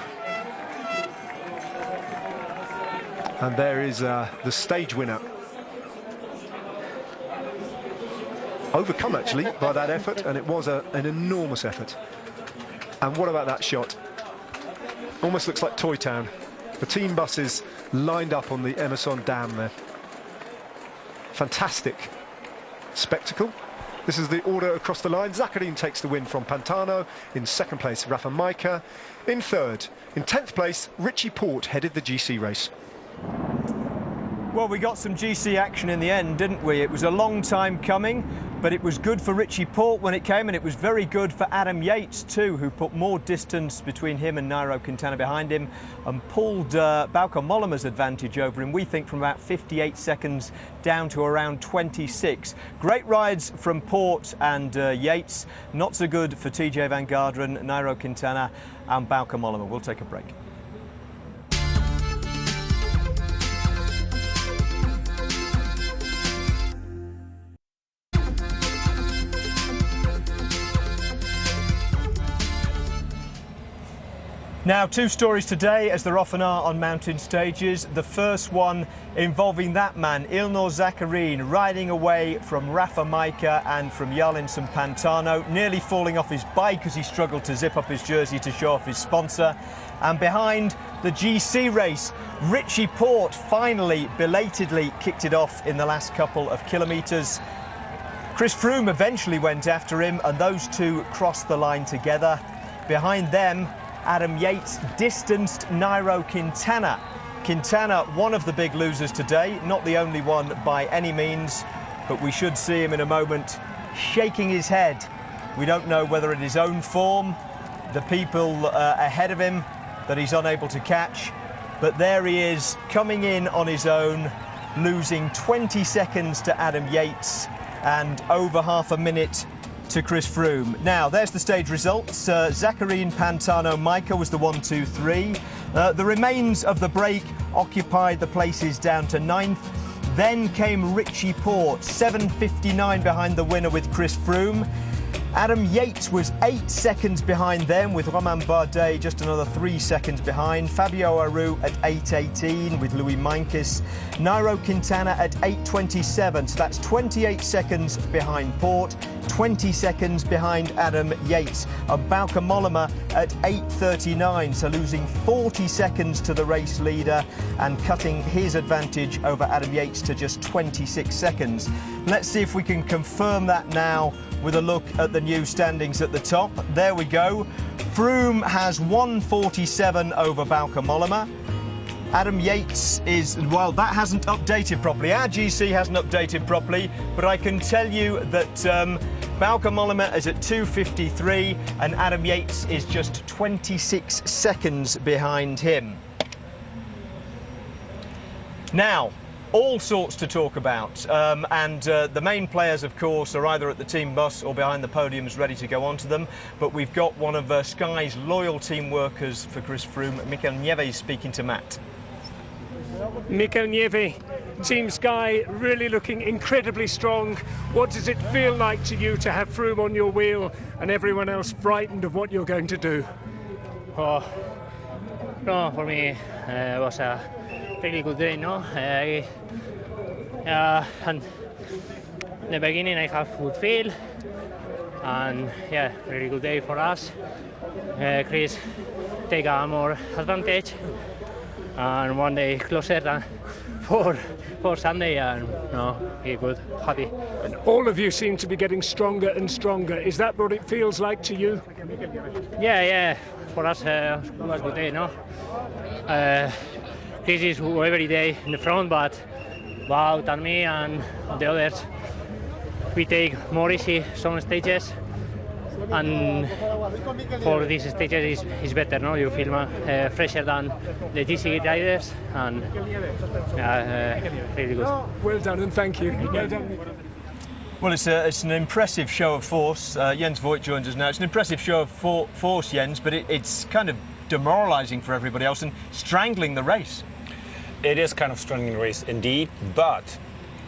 And there is the stage winner. Overcome actually by that effort, and it was an enormous effort. And what about that shot? Almost looks like Toy Town. The team buses lined up on the Emerson Dam there. Fantastic spectacle. This is the order across the line. Zakarin takes the win from Pantano. In second place, Rafa Majka. In third, in 10th place, Richie Porte headed the GC race. Well, we got some GC action in the end, didn't we? It was a long time coming, but it was good for Richie Porte when it came, and it was very good for Adam Yates too, who put more distance between him and Nairo Quintana behind him and pulled Bauke Mollema's advantage over him, we think, from about 58 seconds down to around 26. Great rides from Porte and Yates, not so good for TJ Van Garderen, Nairo Quintana and Bauke Mollema. We'll take a break. Now, two stories today, as there often are on mountain stages. The first one involving that man, Ilnur Zakarin, riding away from Rafa Majka and from Jarlinson Pantano, nearly falling off his bike as he struggled to zip up his jersey to show off his sponsor. And behind the GC race, Richie Porte finally, belatedly kicked it off in the last couple of kilometres. Chris Froome eventually went after him, and those two crossed the line together. Behind them, Adam Yates distanced Nairo Quintana. Quintana, one of the big losers today, not the only one by any means. but we should see him in a moment shaking his head. We don't know whether in his own form, the people ahead of him that he's unable to catch, but there he is coming in on his own, losing 20 seconds to Adam Yates and over half a minute to Chris Froome. Now, there's the stage results. Zakharine, Pantano, Maika was the 1, 2, 3. The remains of the break occupied the places down to 9th. Then came Richie Porte, 7.59 behind the winner with Chris Froome. Adam Yates was 8 seconds behind them, with Romain Bardet just another 3 seconds behind. Fabio Aru at 8.18 with Louis Meintjes. Nairo Quintana at 8.27, so that's 28 seconds behind Porte, 20 seconds behind Adam Yates. And Bauke Mollema at 8.39, so losing 40 seconds to the race leader and cutting his advantage over Adam Yates to just 26 seconds. Let's see if we can confirm that now with a look at the new standings at the top. There we go. Froome has 1.47 over Bauke Mollema. Adam Yates is, well, that hasn't updated properly. Our GC hasn't updated properly, but I can tell you that Bauke Mollema is at 2.53 and Adam Yates is just 26 seconds behind him. Now, all sorts to talk about, the main players, of course, are either at the team bus or behind the podiums ready to go onto them. But we've got one of Sky's loyal team workers for Chris Froome, Mikel Nieve, speaking to Matt. Mikel Nieve, Team Sky really looking incredibly strong. What does it feel like to you to have Froome on your wheel and everyone else frightened of what you're going to do? Oh, no, for me it was a really good day, no? And in the beginning I have good feel, and yeah, really good day for us. Chris take a more advantage, and one day closer than for Sunday, and no, he good, happy. And all of you seem to be getting stronger and stronger. Is that what it feels like to you? Yeah, for us it was a good day, no? Chris is every day in the front, but Wout and me and the others, we take more easy some stages, and for these stages is better, no? You feel fresher than the GC riders, and really good. Well done, and thank you. Well done. Well, it's an impressive show of force. Jens Voigt joins us now. It's an impressive show of force, Jens, but it's kind of demoralising for everybody else and strangling the race. It is kind of strangling the race indeed, but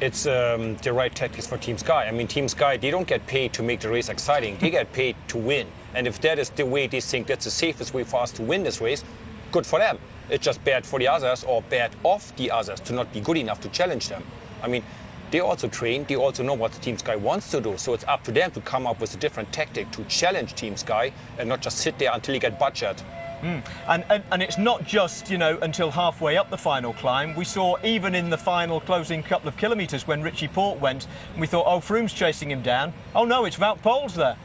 it's the right tactics for Team Sky. I mean, Team Sky, they don't get paid to make the race exciting. They get paid to win. And if that is the way they think that's the safest way for us to win this race, good for them. It's just bad for the others, or bad of the others, to not be good enough to challenge them. I mean, they also train, they also know what Team Sky wants to do, so it's up to them to come up with a different tactic to challenge Team Sky and not just sit there until you get butchered. And it's not just, until halfway up the final climb. We saw even in the final closing couple of kilometres when Richie Porte went, and we thought, oh, Froome's chasing him down. Oh no, it's Wout Poels there.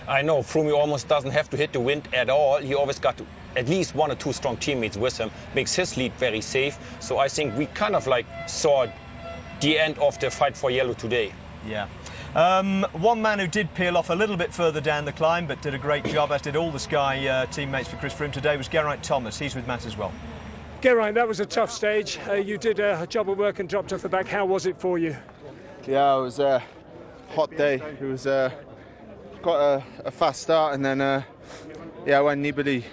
I know, Froome almost doesn't have to hit the wind at all. He always got at least 1 or 2 strong teammates with him, makes his lead very safe. So I think we kind of saw the end of the fight for yellow today. Yeah. One man who did peel off a little bit further down the climb but did a great job, as did all the Sky teammates for Chris Froome today, was Geraint Thomas. He's with Matt as well. Geraint, that was a tough stage. You did a job of work and dropped off the back. How was it for you? Yeah, it was a hot day. It was got a fast start, and then when Nibali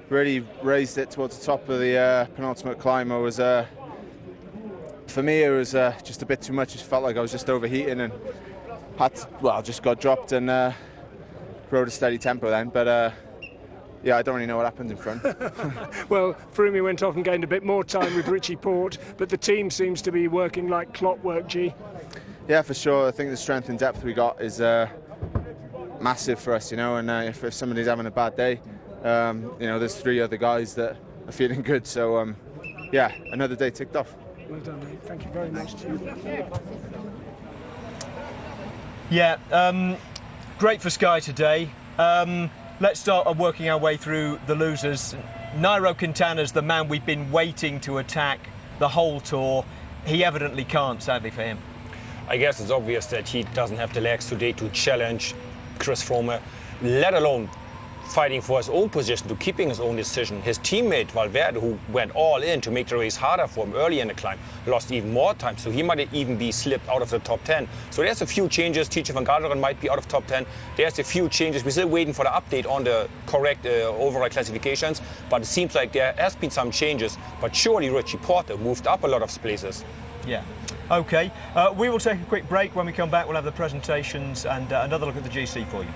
really raised it towards the top of the penultimate climb, I was for me it was just a bit too much. It felt like I was just overheating and just got dropped and rode a steady tempo then, but I don't really know what happened in front. Well, Froome went off and gained a bit more time with Richie Porte, but the team seems to be working like clockwork, G. Yeah, for sure. I think the strength and depth we got is massive for us, and if somebody's having a bad day, there's 3 other guys that are feeling good, so another day ticked off. Well done, mate. Thank you very much to you. Yeah, great for Sky today. Let's start working our way through the losers. Nairo Quintana's the man we've been waiting to attack the whole tour. He evidently can't, sadly for him. I guess it's obvious that he doesn't have the legs today to challenge Chris Froome, let alone fighting for his own position, to keeping his own decision. His teammate Valverde, who went all in to make the race harder for him early in the climb, lost even more time, so he might even be slipped out of the top 10. So there's a few changes. Tietje van Garderen might be out of top 10. There's a few changes. We're still waiting for the update on the correct overall classifications, but it seems like there has been some changes. But surely Richie Porte moved up a lot of places. Yeah. OK. We will take a quick break. When we come back, we'll have the presentations and another look at the GC for you.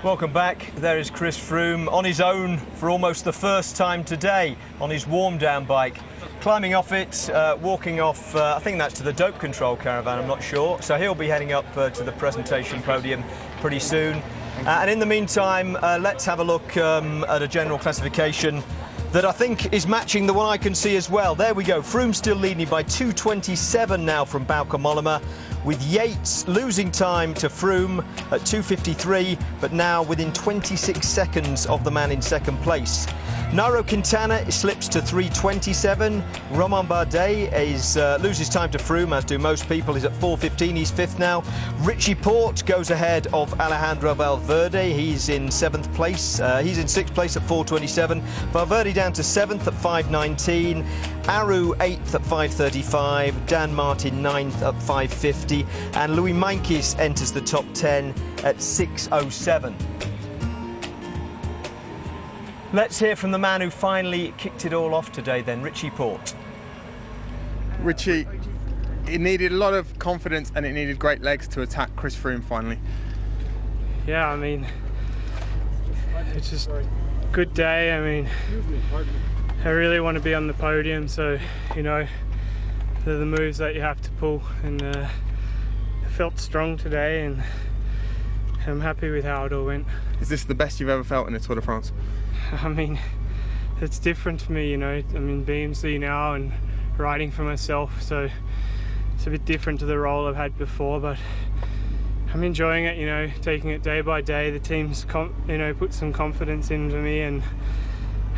Welcome back. There is Chris Froome on his own for almost the first time today on his warm-down bike. Climbing off it, walking off, I think that's to the dope control caravan, I'm not sure. So he'll be heading up to the presentation podium pretty soon. And in the meantime, let's have a look at a general classification that I think is matching the one I can see as well. There we go. Froome still leading by 2:27 now from Bauke Mollema, with Yates losing time to Froome at 2:53, but now within 26 seconds of the man in second place. Nairo Quintana slips to 3:27. Romain Bardet loses time to Froome, as do most people. He's at 4:15. He's fifth now. Richie Porte goes ahead of Alejandro Valverde. He's in seventh place. He's in sixth place at 4:27. Valverde down to seventh at 5:19. Aru 8th at 5:35. Dan Martin 9th at 5:50. And Louis Meintjes enters the top 10 at 6:07. Let's hear from the man who finally kicked it all off today then, Richie Porte. Richie, it needed a lot of confidence and it needed great legs to attack Chris Froome finally. Yeah, I mean, it's just a good day. I mean, I really want to be on the podium, so, you know, they're the moves that you have to pull, and I felt strong today and I'm happy with how it all went. Is this the best you've ever felt in a Tour de France? I mean, it's different for me, you know. I'm in BMC now and riding for myself, so it's a bit different to the role I've had before, but I'm enjoying it, you know, taking it day by day. The team's, you know, put some confidence into me, and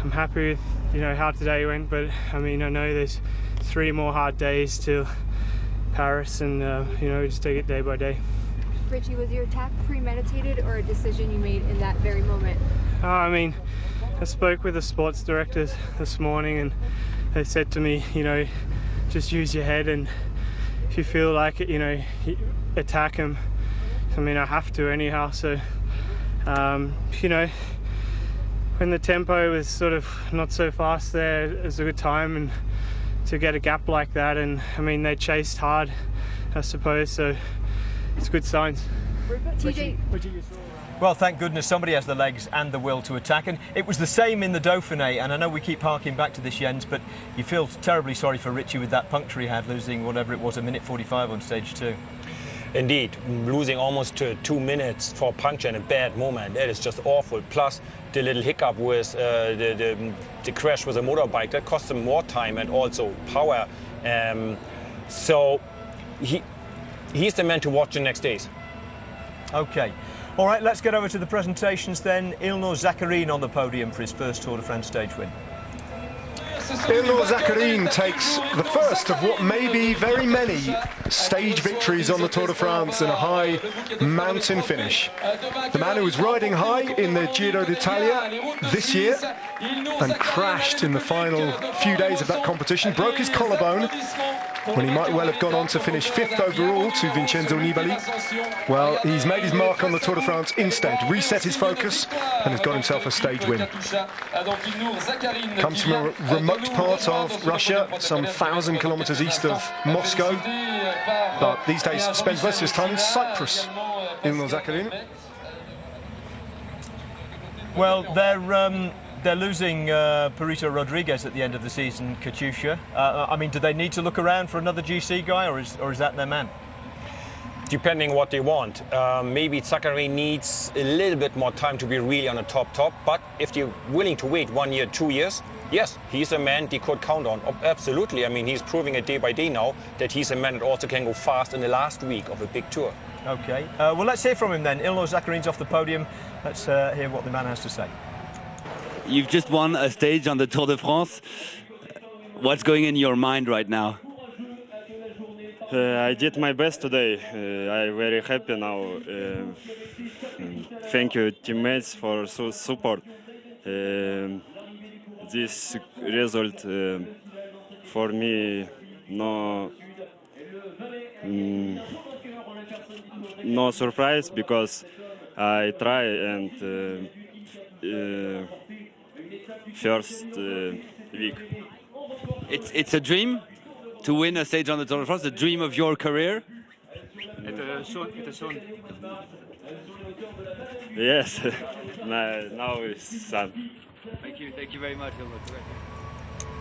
I'm happy with, you know, how today went, but I mean, I know there's 3 more hard days till Paris, and, you know, just take it day by day. Richie, was your attack premeditated or a decision you made in that very moment? I mean, I spoke with the sports directors this morning and they said to me, you know, just use your head, and if you feel like it, you know, attack him. I mean, I have to anyhow, so, you know, when the tempo was sort of not so fast there, it was a good time and to get a gap like that, and I mean, they chased hard, I suppose, so it's good signs. Well, thank goodness somebody has the legs and the will to attack, and it was the same in the Dauphiné, and I know we keep harking back to this, Jens, but you feel terribly sorry for Richie with that puncture he had, losing whatever it was, 1:45 on stage 2. Indeed, losing almost 2 minutes for a puncture in a bad moment, that is just awful. Plus the little hiccup with the crash with a motorbike, that cost him more time and also power. So he's the man to watch the next days. OK. All right, let's get over to the presentations then. Ilnur Zakarin on the podium for his first Tour de France stage win. Ilnur Zakarin takes the first of what may be very many stage victories on the Tour de France in a high mountain finish. The man who was riding high in the Giro d'Italia this year and crashed in the final few days of that competition, broke his collarbone when he might well have gone on to finish 5th overall to Vincenzo Nibali. Well, he's made his mark on the Tour de France instead, reset his focus and has got himself a stage win. Comes from a remote part of Russia, some 1,000 kilometers east of Moscow, but these days spends most of his time in Cyprus. Ilnur Zakarin. Well, they're losing Perito Rodriguez at the end of the season, Katusha. I mean, do they need to look around for another GC guy, or is that their man? Depending what they want. Maybe Zakarin needs a little bit more time to be really on the top, but if they're willing to wait 1 year, 2 years, yes, he's a man they could count on. Absolutely. I mean, he's proving it day by day now that he's a man that also can go fast in the last week of a big tour. Okay. Well, let's hear from him then. Ilnur Zakarin's off the podium. Let's hear what the man has to say. You've just won a stage on the Tour de France. What's going in your mind right now? I did my best today. I'm very happy now. Thank you, teammates, for support. This result for me no surprise, because I try and first week. It's a dream to win a stage on the Tour de France, the dream of your career? Yes, now it's sad. Thank you very much.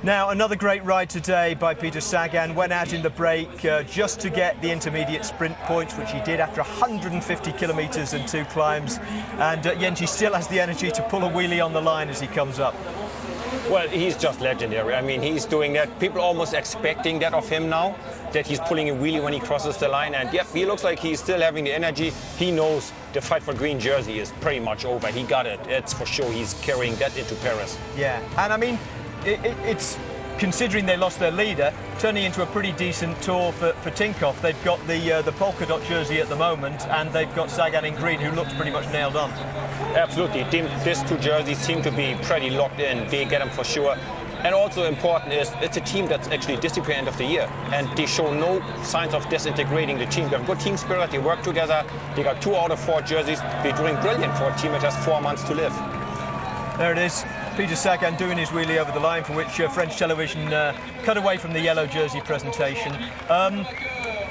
Now, another great ride today by Peter Sagan. Went out in the break just to get the intermediate sprint points, which he did after 150 kilometres and 2 climbs. And Jentje still has the energy to pull a wheelie on the line as he comes up. Well, he's just legendary. I mean, he's doing that. People almost expecting that of him now, that he's pulling a wheelie when he crosses the line. And yep, he looks like he's still having the energy. He knows the fight for green jersey is pretty much over. He got it. It's for sure. He's carrying that into Paris. Yeah, and I mean, it's considering they lost their leader, turning into a pretty decent tour for Tinkoff. They've got the polka dot jersey at the moment, and they've got Sagan in green, who looks pretty much nailed on. Absolutely. These two jerseys seem to be pretty locked in. They get them for sure. And also important is it's a team that's actually disciplined end of the year, and they show no signs of disintegrating the team. They have good team spirit. They work together. They got 2 out of 4 jerseys. They're doing brilliant for a team that has 4 months to live. There it is. Peter Sagan doing his wheelie over the line, for which French television cut away from the yellow jersey presentation.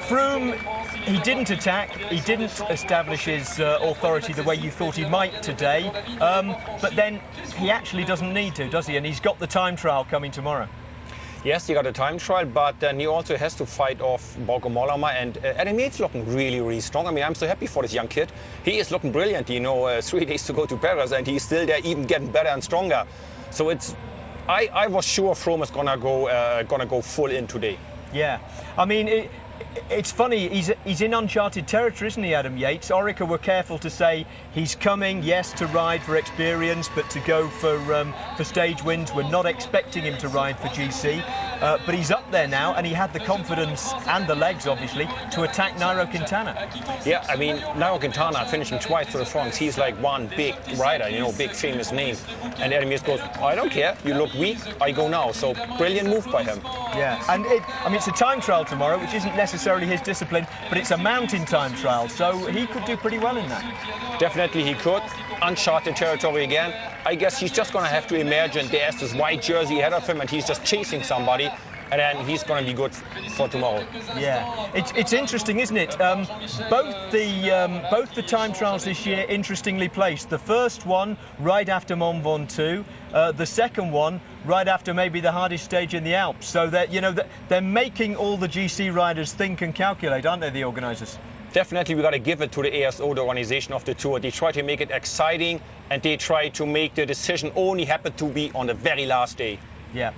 Froome, he didn't attack, he didn't establish his authority the way you thought he might today, but then he actually doesn't need to, does he? And he's got the time trial coming tomorrow. Yes, he got a time trial, but then he also has to fight off Bauke Mollema, and Adam Yates looking really, really strong. I mean, I'm so happy for this young kid. He is looking brilliant, you know, 3 days to go to Paris, and he's still there, even getting better and stronger. So it's, I was sure Froome is gonna go full in today. Yeah, I mean, it's funny, he's in uncharted territory, isn't he, Adam Yates? Orica were careful to say he's coming, yes, to ride for experience, but to go for stage wins. We're not expecting him to ride for GC, but he's up there now, and he had the confidence and the legs, obviously, to attack Nairo Quintana. Yeah, I mean, Nairo Quintana finishing twice to the France, he's like one big rider, you know, big famous name. And Adam Yates goes, I don't care, you look weak, I go now. So brilliant move by him. Yeah, and I mean, it's a time trial tomorrow, which isn't necessarily his discipline, but it's a mountain time trial, so he could do pretty well in that. Definitely he could. Uncharted territory again. I guess he's just going to have to imagine there's this white jersey ahead of him and he's just chasing somebody, and then he's going to be good for tomorrow. Yeah, it's interesting, isn't it? Both the time trials this year interestingly placed. The first one right after Mont Ventoux, the second one right after maybe the hardest stage in the Alps. So that, you know, they're making all the GC riders think and calculate, aren't they, the organisers? Definitely, we got to give it to the ASO, the organization of the tour. They try to make it exciting, and they try to make the decision only happen to be on the very last day. Yeah.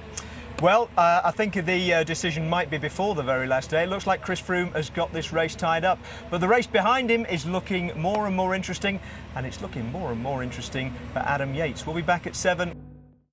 Well, I think the decision might be before the very last day. It looks like Chris Froome has got this race tied up. But the race behind him is looking more and more interesting, and it's looking more and more interesting for Adam Yates. We'll be back at 7.